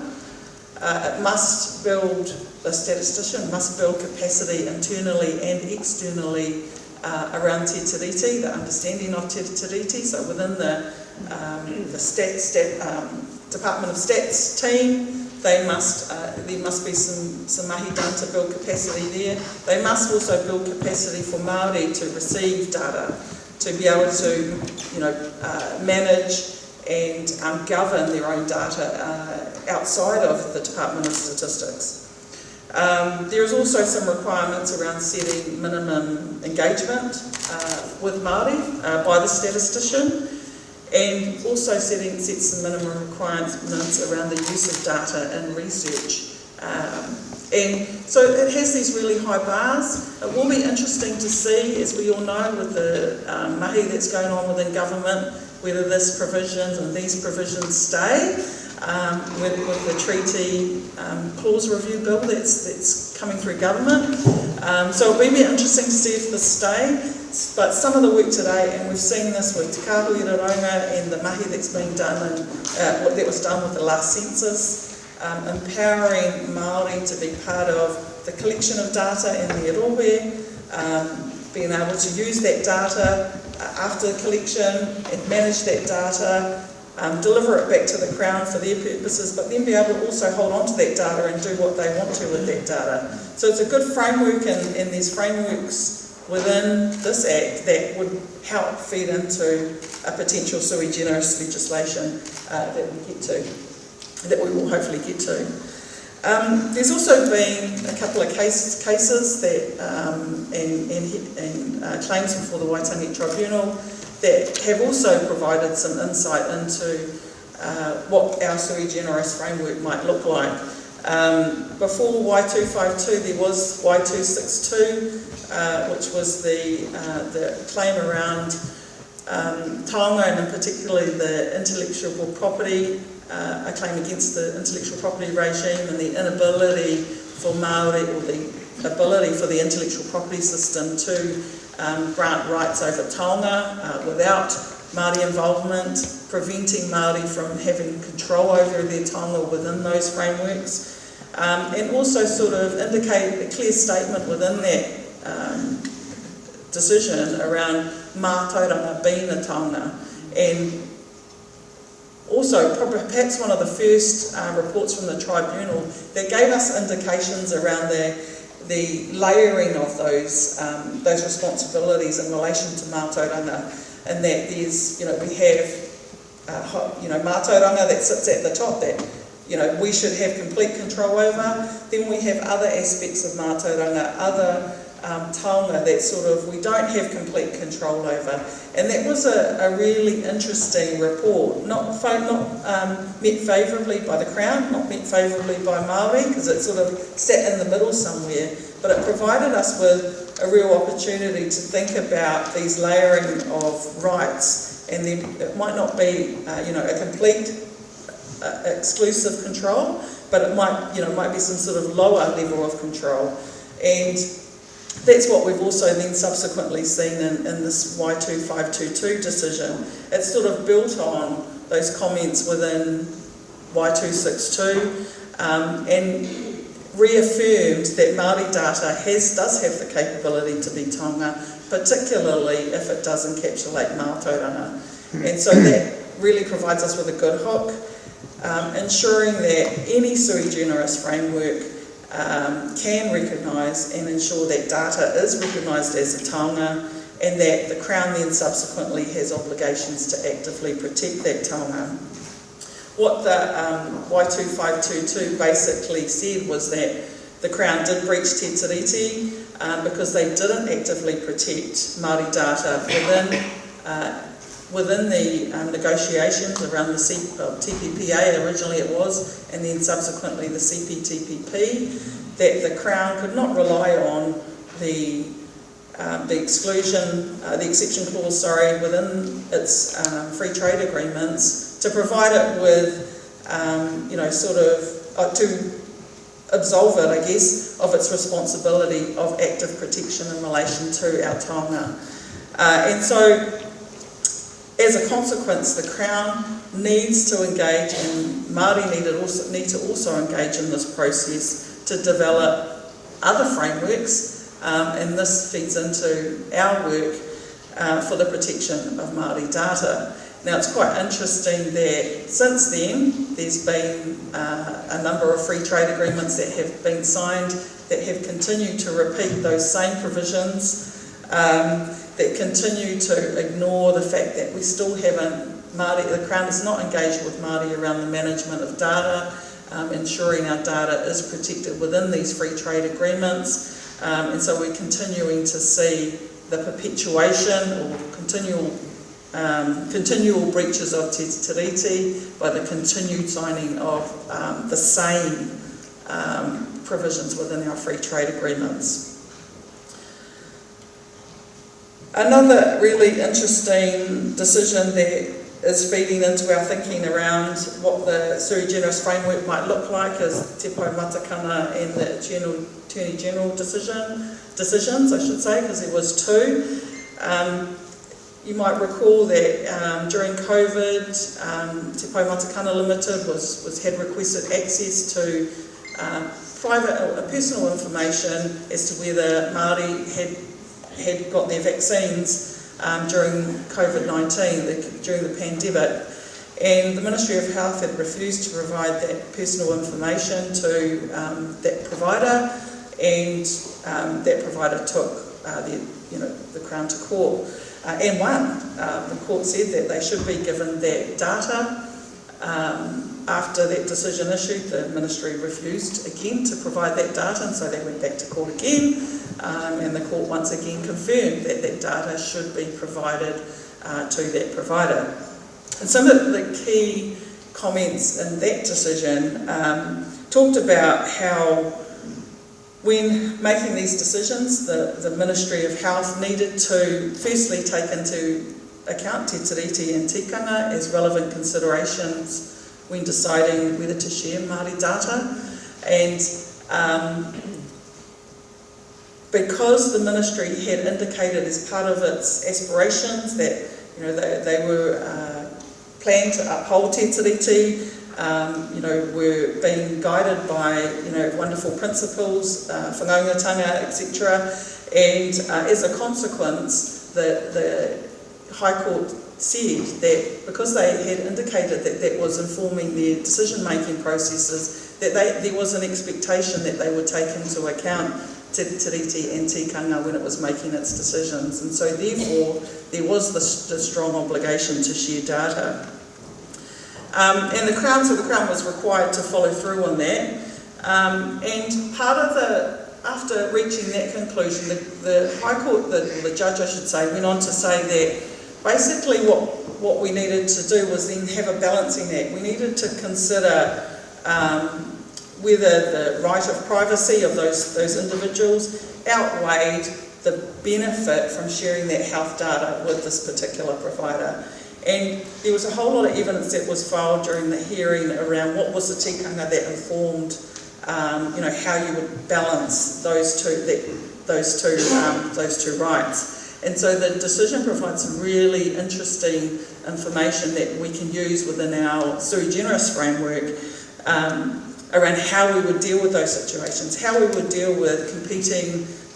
The statistician must build capacity internally and externally around Te Tiriti, the understanding of Te Tiriti. So within the Department of Stats team, there must be some mahi done to build capacity there. They must also build capacity for Māori to receive data, to be able to manage and govern their own data outside of the Department of Statistics. There is also some requirements around setting minimum engagement with Māori by the statistician, and also sets some minimum requirements around the use of data in research. And so it has these really high bars. It will be interesting to see, as we all know, with the mahi that's going on within government, whether these provisions stay with the treaty clause review bill that's coming through government. So it'll be interesting to see if this stays. But some of the work today, and we've seen this with Te Kahui Raraunga and the mahi that's being done, and that was done with the last census, empowering Māori to be part of the collection of data in their rohe, being able to use that data after the collection and manage that data, deliver it back to the Crown for their purposes, but then be able to also hold on to that data and do what they want to with that data. So it's a good framework, and there's frameworks within this Act that would help feed into a potential sui generis legislation that we will hopefully get to. There's also been a couple of cases that and claims before the Waitangi Tribunal that have also provided some insight into what our sui generis framework might look like. Before Y252 there was Y262, which was the claim around taonga, and in particularly the intellectual property a claim against the intellectual property regime and the inability for Māori, or the ability for the intellectual property system to grant rights over taonga without Māori involvement, preventing Māori from having control over their taonga within those frameworks, and also sort of indicate a clear statement within that decision around mātauranga being a taonga, and also perhaps one of the first reports from the tribunal that gave us indications around the layering of those responsibilities in relation to mātauranga, and that there's, we have mātauranga that sits at the top that we should have complete control over. Then we have other aspects of mātauranga, other taonga that sort of we don't have complete control over. And that was a really interesting report, not met favourably by the Crown, not met favourably by Māori, because it sort of sat in the middle somewhere, but it provided us with a real opportunity to think about these layering of rights, and then it might not be a complete exclusive control, but it might be some sort of lower level of control. And that's what we've also then subsequently seen in this Y2522 decision. It's sort of built on those comments within Y262 and reaffirmed that Māori data does have the capability to be taonga, particularly if it does encapsulate mātauranga. And so that really provides us with a good hook, ensuring that any sui generis framework can recognise and ensure that data is recognised as a taonga, and that the Crown then subsequently has obligations to actively protect that taonga. What the Y2522 basically said was that the Crown did breach Te Tiriti because they didn't actively protect Māori data within the negotiations around the TPPA, originally it was, and then subsequently the CPTPP, that the Crown could not rely on the exception clause, within its free trade agreements to provide it with, to absolve it, I guess, of its responsibility of active protection in relation to our taonga. And so, as a consequence, the Crown needs to engage, and Māori need to also engage in this process to develop other frameworks, and this feeds into our work for the protection of Māori data. Now, it's quite interesting that since then there's been a number of free trade agreements that have been signed that have continued to repeat those same provisions, that continue to ignore the fact that we still haven't, the Crown is not engaged with Māori around the management of data, ensuring our data is protected within these free trade agreements, and so we're continuing to see the perpetuation or continual breaches of Te Tiriti by the continued signing of the same provisions within our free trade agreements. Another really interesting decision that is feeding into our thinking around what the sui generis framework might look like is Te Pou Matakana and the Attorney General decisions, I should say, because there was two. You might recall that during COVID, Te Pou Matakana Limited had requested access to private personal information as to whether Māori had got their vaccines during COVID-19, during the pandemic, and the Ministry of Health had refused to provide that personal information to that provider, and that provider took the Crown to court and won. The court said that they should be given that data. After that decision issued, the Ministry refused again to provide that data, and so they went back to court again, and the court once again confirmed that that data should be provided to that provider. And some of the key comments in that decision talked about how when making these decisions, the Ministry of Health needed to firstly take into account Te Tiriti and Tikanga as relevant considerations when deciding whether to share Māori data. And because the ministry had indicated as part of its aspirations that they were planned to uphold Te Tiriti, were being guided by wonderful principles, whanaungatanga, etc. And as a consequence, the High Court said that because they had indicated that that was informing their decision-making processes, that there was an expectation that they would take into account Te Tiriti and Tikanga when it was making its decisions. And so therefore, there was the strong obligation to share data. And the Crown was required to follow through on that. And part of after reaching that conclusion, the High Court, the judge I should say, went on to say that basically what we needed to do was then have a balancing act. We needed to consider whether the right of privacy of those individuals outweighed the benefit from sharing that health data with this particular provider. And there was a whole lot of evidence that was filed during the hearing around what was the tikanga that informed, how you would balance those two rights. And so the decision provides some really interesting information that we can use within our sui generis framework around how we would deal with those situations, how we would deal with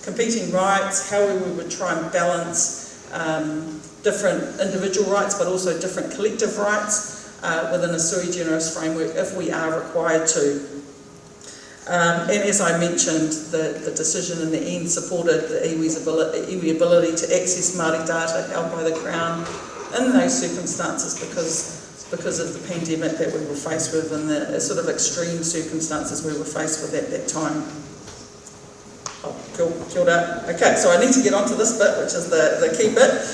competing rights, how we would try and balance different individual rights but also different collective rights within a sui generis framework if we are required to. And as I mentioned, the decision in the end supported the iwi's ability to access Māori data held by the Crown in those circumstances because of the pandemic that we were faced with and the sort of extreme circumstances we were faced with at that time. Oh, kia ora. Okay, so I need to get onto this bit, which is the key bit.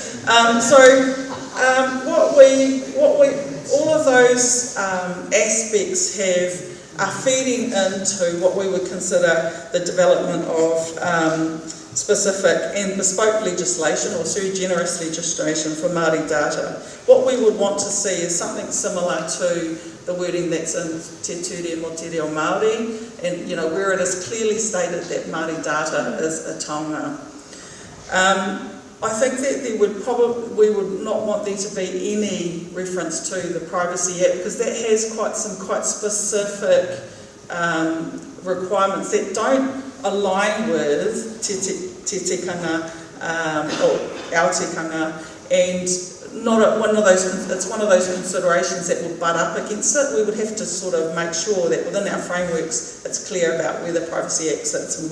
All of those aspects are feeding into what we would consider the development of specific and bespoke legislation or sui generis legislation for Māori data. What we would want to see is something similar to the wording that's in Te Ture mo te reo Māori, and where it is clearly stated that Māori data is a taonga. I think that we would not want there to be any reference to the Privacy Act because that has some quite specific requirements that don't align with te tikanga or our tikanga, and it's one of those considerations that will butt up against it. We would have to sort of make sure that within our frameworks it's clear about where the Privacy Act sits and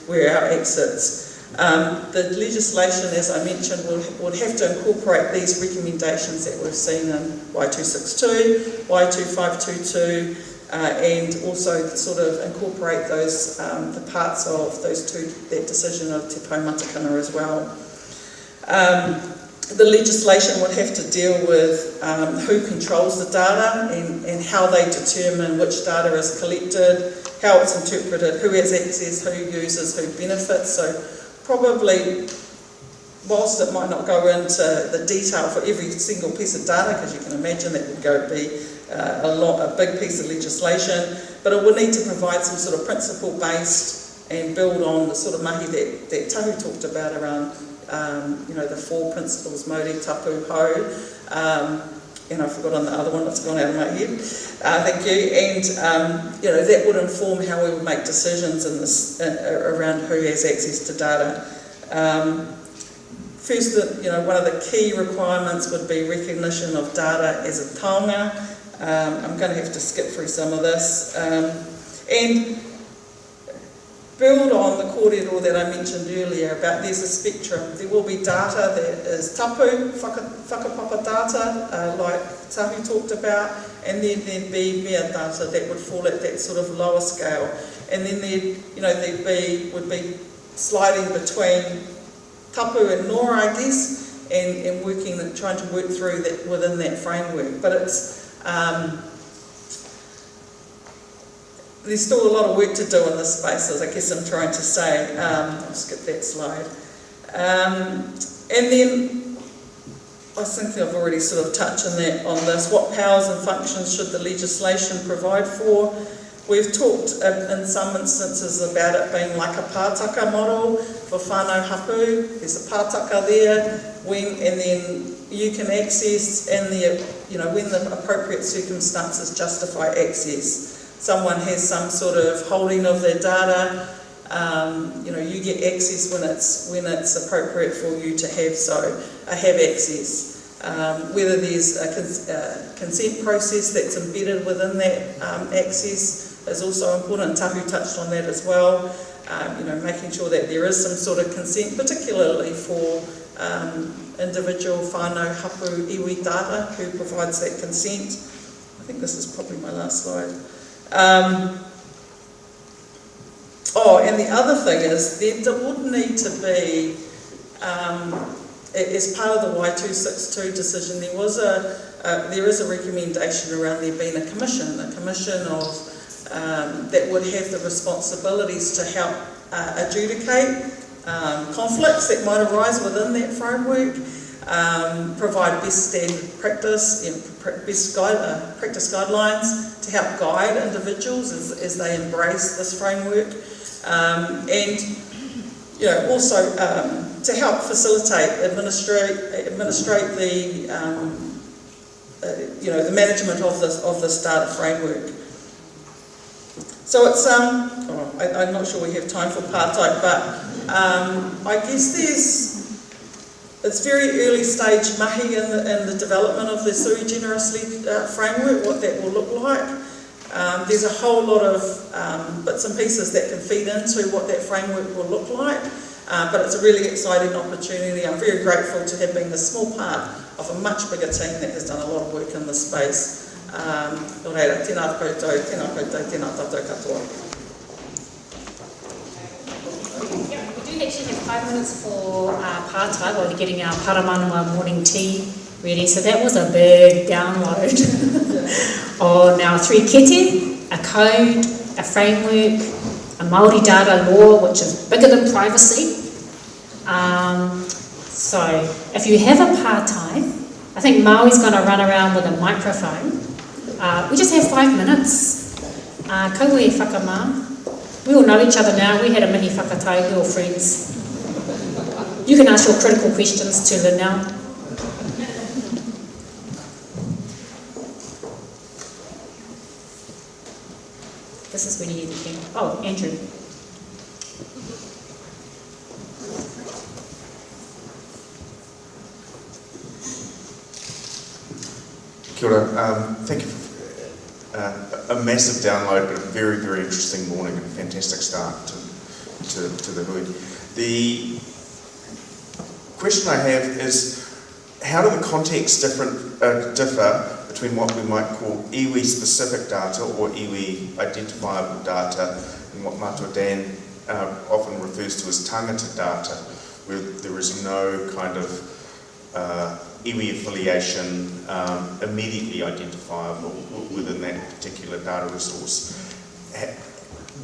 where our Act sits. The legislation, as I mentioned, would have to incorporate these recommendations that we've seen in Y262, Y2522, and also sort of incorporate those the parts of that decision of Te Paumatakana as well. The legislation would have to deal with who controls the data and how they determine which data is collected, how it's interpreted, who has access, who uses, who benefits. So probably, whilst it might not go into the detail for every single piece of data, because you can imagine that would be a big piece of legislation, but it would need to provide some sort of principle-based and build on the sort of mahi that Tahu talked about around the 4 principles, Māori, tapu, hau, and I've forgotten the other one, it's gone out of my head. Thank you. And that would inform how we would make decisions in this around who has access to data. First, one of the key requirements would be recognition of data as a taonga. I'm going to have to skip through some of this. And build on the kōrero that I mentioned earlier about there's a spectrum. There will be data that is tapu, whakapapa data, like Tahu talked about, and then there'd be mea data that would fall at that sort of lower scale. And then would be sliding between tapu and nora, I guess, and trying to work through that within that framework. But it's there's still a lot of work to do in this space, as I guess I'm trying to say. I'll skip that slide. And then I think I've already sort of touched on this. What powers and functions should the legislation provide for? We've talked in some instances about it being like a pātaka model for whānau hapu. There's a pātaka there, and then you can access, when the appropriate circumstances justify access. Someone has some sort of holding of their data. You get access when it's appropriate for you to have access. Whether there's a consent process that's embedded within that access is also important. Tahu touched on that as well. Making sure that there is some sort of consent, particularly for individual whānau hapu iwi data who provides that consent. I think this is probably my last slide. And the other thing is there would need to be, as part of the Y262 decision, there is a recommendation around there being a commission of that would have the responsibilities to help adjudicate conflicts that might arise within that framework, provide best standard practice, practice guidelines to help guide individuals as they embrace this framework, and also to help facilitate, administrate the management of this data framework. So it's I'm not sure we have time for part-time, but I guess it's very early stage mahi in the development of the sui generously framework, what that will look like. There's a whole lot of bits and pieces that can feed into what that framework will look like, but it's a really exciting opportunity. I'm very grateful to have been a small part of a much bigger team that has done a lot of work in this space. Tēnā koutou, tēnā tātou katoa. We do actually have 5 minutes for pārtai while we're getting our paramanua morning tea ready. So that was a big download on our 3 kete, a code, a framework, a Māori data law, which is bigger than privacy. So if you have a pārtai, I think Maui's going to run around with a microphone. We just have 5 minutes. Kaue whakamā. We all know each other now. We had a mihi whakatai, we're all friends. You can ask your critical questions to Lynell. This is when you hear the king. Oh, Andrew. Kia ora. Thank you for a massive download, but a very, very interesting morning and a fantastic start to the hui. The question I have is, how do the contexts differ between what we might call iwi-specific data or iwi-identifiable data and what Mātua Dan often refers to as tangata data, where there is no kind of iwi affiliation immediately identifiable within that particular data resource.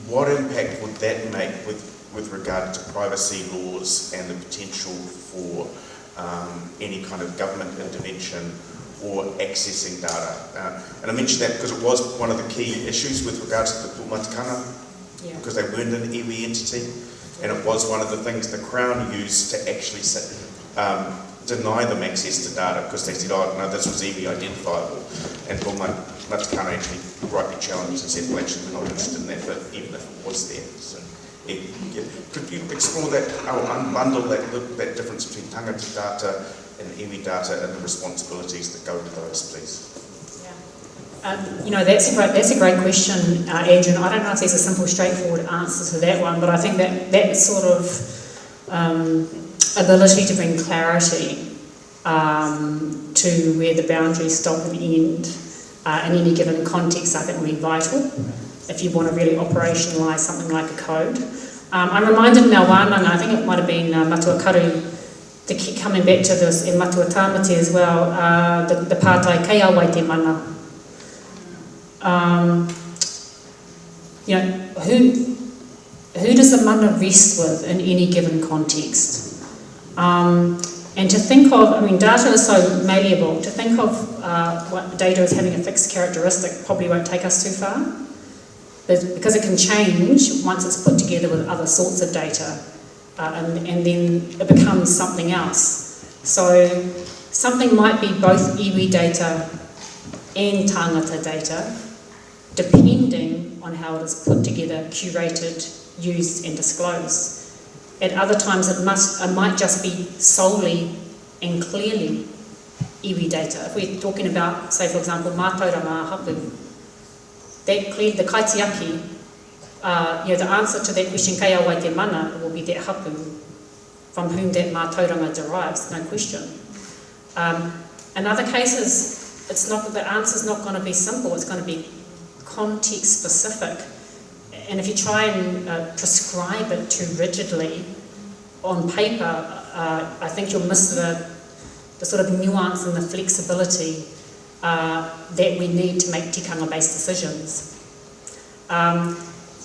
What impact would that make with regard to privacy laws and the potential for any kind of government intervention or accessing data? And I mention that because it was one of the key issues with regards to the Tikanga, because they weren't an iwi entity, and it was one of the things the Crown used to actually deny them access to data, because they said, oh no, this was iwi identifiable, and Tikanga actually rightly challenged and said, well actually we're not interested in that, but even if it was there. So, could you explore that, or unbundle that difference between tangata data and iwi data and the responsibilities that go with those, please? That's a great question, Andrew. And I don't know if there's a simple, straightforward answer to that one, but I think that sort of ability to bring clarity to where the boundaries stop and end in any given context, I think will be vital if you want to really operationalise something like a code. I'm reminded in our wānanga, I think it might have been Matua Karu, coming back to this in Matua Tāmate as well, the pātai kei awai te mana. Who does the mana rest with in any given context? And And to think of, I mean, data is so malleable, to think of what data as having a fixed characteristic probably won't take us too far, because it can change once it's put together with other sorts of data, and then it becomes something else. So something might be both iwi data and tangata data, depending on how it is put together, curated, used and disclosed. At other times it might just be solely and clearly iwi data. If we're talking about, say for example, mātauranga hapu, that clear, the kaitiaki, the answer to that question, kei awai te mana, will be that hapu, from whom that mātauranga derives, no question. In other cases, the answer's not going to be simple, it's going to be context specific. And if you try and prescribe it too rigidly on paper, I think you'll miss the sort of nuance and the flexibility that we need to make tikanga-based decisions. And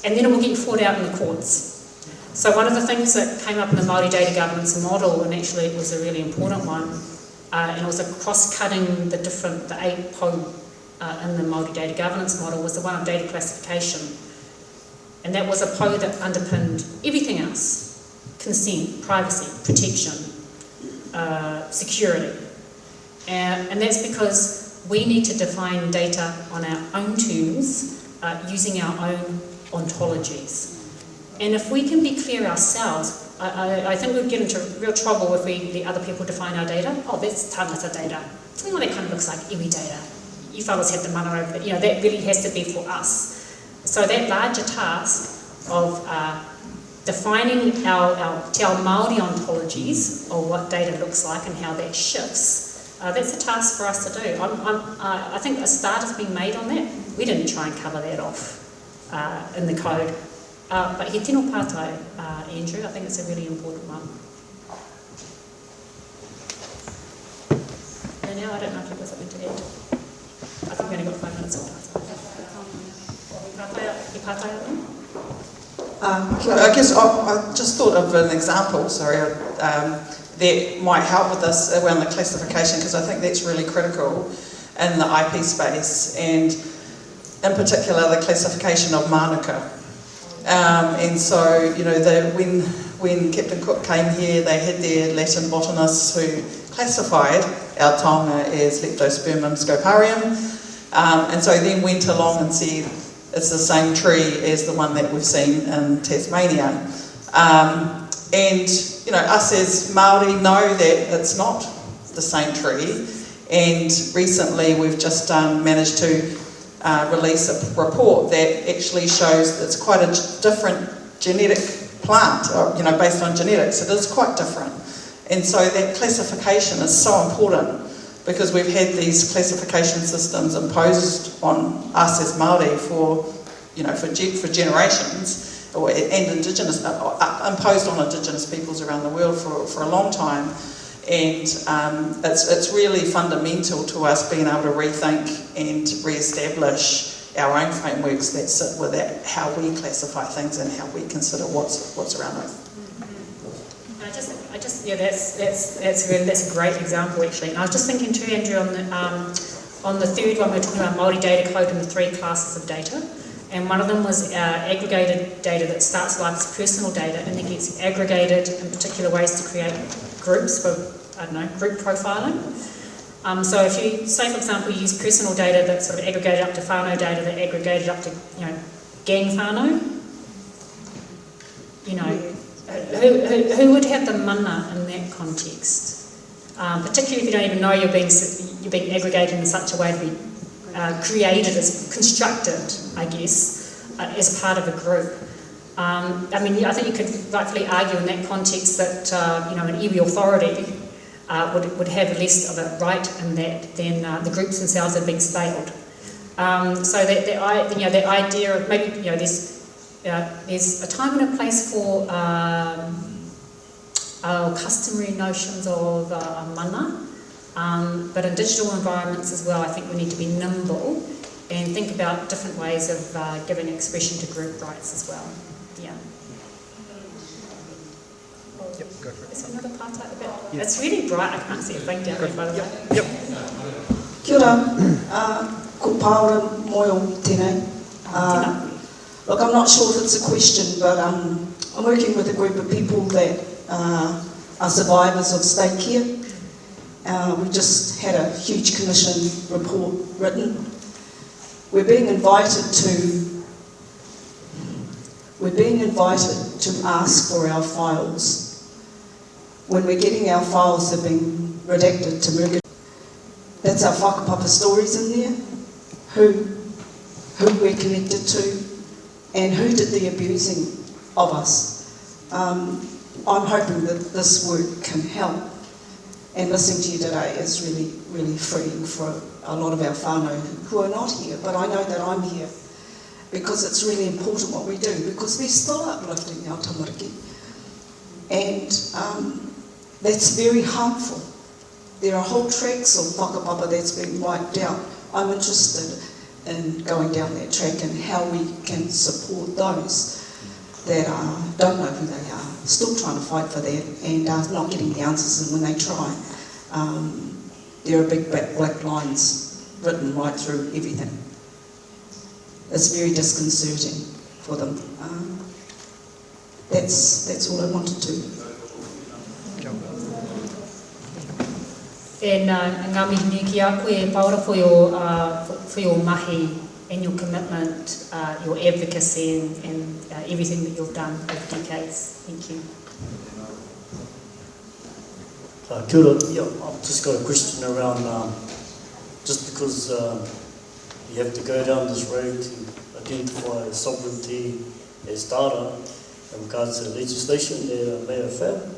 then it will get fought out in the courts. So one of the things that came up in the Māori data governance model, and actually it was a really important one, and it was a cross-cutting the 8 po in the Māori data governance model, was the one of data classification. And that was a po that underpinned everything else: consent, privacy, protection, security. And that's because we need to define data on our own terms, using our own ontologies. And if we can be clear ourselves, I think we'll get into real trouble if we let other people define our data. Oh, that's tangata data. Tell me what that kind of looks like, iwi data. You fellas have the mana over it. That really has to be for us. So that larger task of defining our Māori ontologies, or what data looks like and how that shifts, that's a task for us to do. I think a start has been made on that. We didn't try and cover that off in the code. But he tino pātai, Andrew, I think it's a really important one. And now I don't know if you've got something to add. I think we only got 5 minutes on pātai. I guess I just thought of an example, that might help with this around the classification, because I think that's really critical in the IP space, and in particular the classification of manuka. And so, when Captain Cook came here, they had their Latin botanists who classified our taonga as Leptospermum scoparium, and so then went along and said it's the same tree as the one that we've seen in Tasmania. And us as Māori know that it's not the same tree, and recently we've just managed to release a report that actually shows that it's quite a different genetic plant, based on genetics. It is quite different. And so that classification is so important, because we've had these classification systems imposed on us as Māori for generations, and Indigenous, imposed on Indigenous peoples around the world for a long time. And it's really fundamental to us being able to rethink and re-establish our own frameworks that sit with that, how we classify things and how we consider what's around us. That's a great example actually. And I was just thinking too, Andrew, on the third one we were talking about Māori data code and the 3 classes of data. And one of them was aggregated data that starts life as personal data and then gets aggregated in particular ways to create groups for, group profiling. So if you, say for example, you use personal data that's sort of aggregated up to whānau data that aggregated up to, gang whānau, who would have the mana in that context? Particularly if you don't even know you're being aggregated in such a way to be created, as constructed, I guess, as part of a group. I think you could rightfully argue in that context that an iwi authority would have less of a right in that than the groups themselves are being scaled. So the idea of maybe there's a time and a place for customary notions of mana. But in digital environments as well, I think we need to be nimble and think about different ways of giving expression to group rights as well. Yeah. Yep, go for it. Is there another part at the back? It's really bright, I can't see a thing down there, by the way. Yep. Kia ora, ko Paora Moyo tēnei. Look, I'm not sure if it's a question, but I'm working with a group of people that are survivors of state care. We just had a huge commission report written. We're being invited to ask for our files. When we're getting our files, they've been redacted to murder. That's our whakapapa stories in there, who we're connected to, and who did the abusing of us. I'm hoping that this work can help, and listening to you today is really, really freeing for a lot of our whānau who are not here, but I know that I'm here because it's really important what we do, because we're still uplifting our tamariki, and that's very harmful. There are whole tracks of whakapapa that's been wiped out. I'm interested in going down that track and how we can support those that don't know who they are, still trying to fight for that and are not getting the answers, and when they try, there are big black lines written right through everything. It's very disconcerting for them. That's all I wanted to. And ngā mihi ki a koe, Paora, for your mahi and your commitment, your advocacy and everything that you've done over decades. Thank you. Kia ora. Yeah, I've just got a question around, just because you have to go down this road to identify sovereignty as data in regards to legislation that may have failed.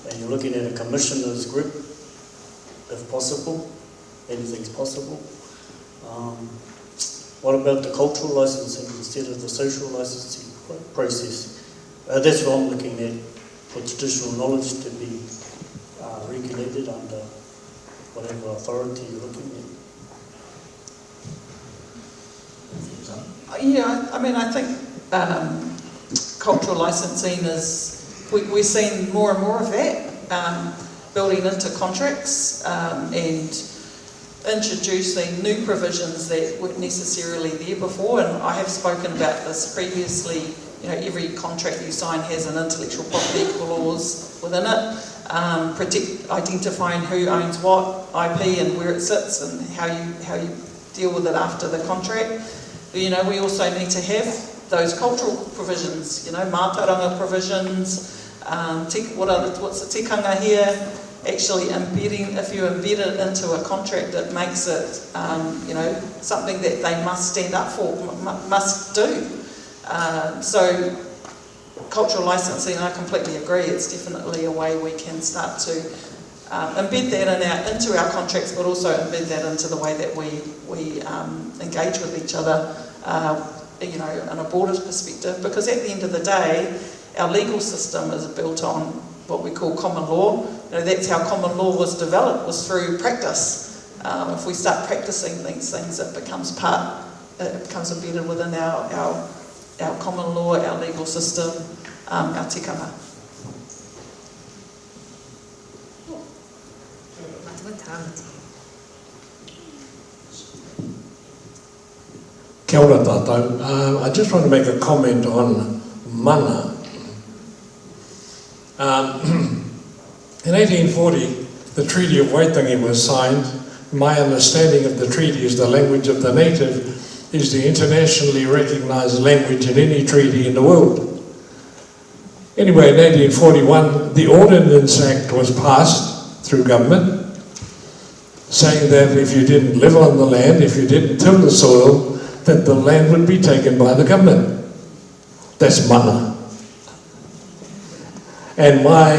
And you're looking at a commissioner's group, if possible, anything's possible. What about the cultural licensing instead of the social licensing process? That's what I'm looking at, for traditional knowledge to be regulated under whatever authority you're looking at. Yeah, I mean, I think cultural licensing is, we're seeing more and more of that, building into contracts and introducing new provisions that weren't necessarily there before. And I have spoken about this previously. You know, every contract you sign has an intellectual property clause within it, identifying who owns what IP and where it sits and how you deal with it after the contract. You know, we also need to have those cultural provisions. You know, mātauranga provisions. What's the tikanga here? Actually embedding, if you embed it into a contract, it makes it, you know, something that they must stand up for, must do. So cultural licensing, I completely agree, it's definitely a way we can start to embed that into our contracts, but also embed that into the way that we engage with each other, you know, in a border perspective, because at the end of the day, our legal system is built on what we call common law. You know, that's how common law was developed, was through practice. If we start practicing these things, it becomes embedded within our common law, our legal system, our tikanga. Kia ora tātou. I just want to make a comment on mana. In 1840, the Treaty of Waitangi was signed. My understanding of the treaty is the language of the native is the internationally recognised language in any treaty in the world. Anyway, in 1841, the Ordinance Act was passed through government, saying that if you didn't live on the land, if you didn't till the soil, that the land would be taken by the government. That's mana. And my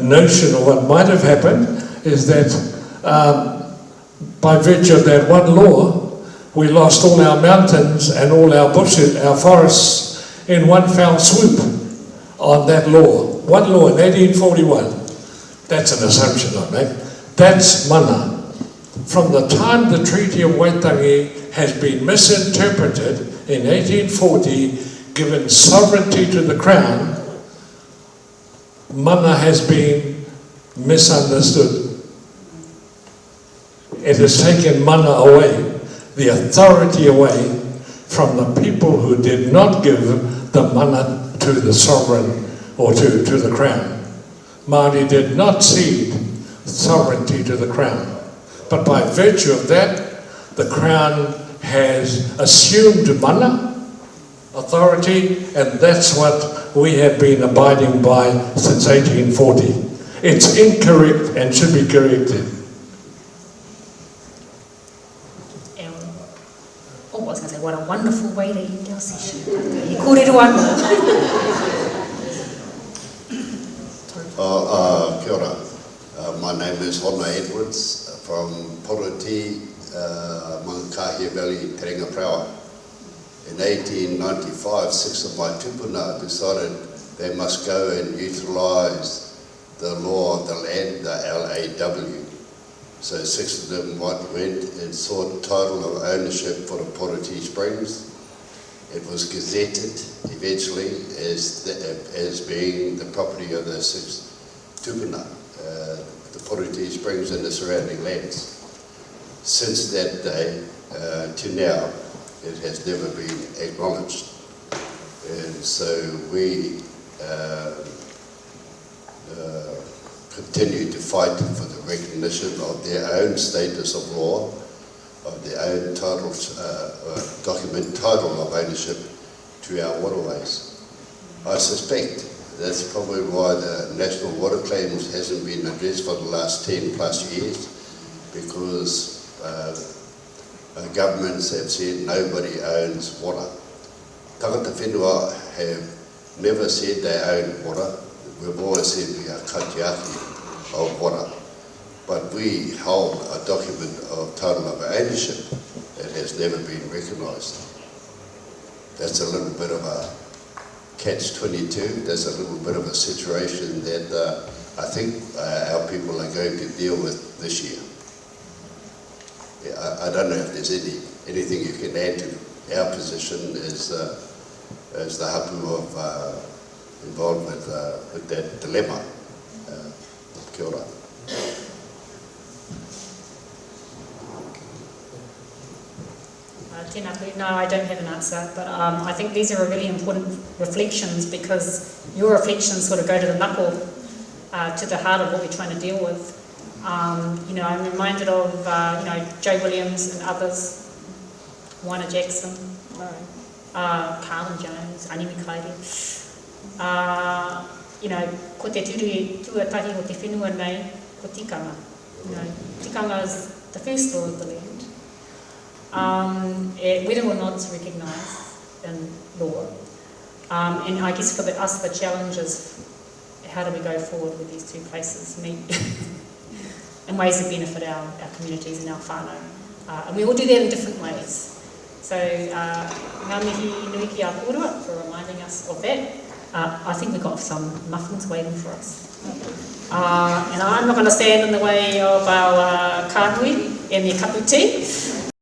notion of what might have happened is that by virtue of that one law, we lost all our mountains and all our bushes, our forests, in one foul swoop on that law. One law in 1841. That's an assumption I make. That's mana. From the time the Treaty of Waitangi has been misinterpreted in 1840, given sovereignty to the Crown, mana has been misunderstood. It has taken mana away, the authority away from the people who did not give the mana to the sovereign or to the Crown. Māori did not cede sovereignty to the Crown. But by virtue of that, the Crown has assumed mana, authority, and that's what we have been abiding by since 1840. It's incorrect and should be corrected. I was going to say, what a wonderful way to end our session. You kōrero anō. Kia ora. My name is Hona Edwards from Poroti, Mangakahia Valley, Taringa Prawa. In 1895, 6 of my tupuna decided they must go and utilise the law of the land, the LAW. So 6 of them went and sought title of ownership for the Poroti Springs. It was gazetted eventually as being the property of the 6 tupuna, the Poroti Springs and the surrounding lands. Since that day to now, it has never been acknowledged. And so we continue to fight for the recognition of their own status of law, of their own title, document title of ownership to our waterways. I suspect that's probably why the National Water Claims hasn't been addressed for the last 10 plus years, because governments have said nobody owns water. Tangata whenua have never said they own water. We've always said we are katiaki of water. But we hold a document of title of ownership that has never been recognised. That's a little bit of a catch-22. There's a little bit of a situation that I think our people are going to deal with this year. I don't know if there's anything you can add to our position as the hapu of involved with that dilemma. Kia ora. No, I don't have an answer, but I think these are really important reflections, because your reflections sort of go to the knuckle, to the heart of what we're trying to deal with. You know, I'm reminded of Joe Williams and others, Waina Jackson, Carlin Jones, Animi Kairi. You know, ko te tuatahi o te whenua nei, ko Tikanga. You know, Tikanga is the first law of the land. Whether or not it's recognised in law. And I guess for us the challenge is, how do we go forward with these two places meet in ways that benefit our communities and our whānau. And we all do that in different ways. So ngā mihi nui ki a kōrua for reminding us of that. I think we've got some muffins waiting for us. And I'm not going to stand in the way of our kāhui and their kapu tea.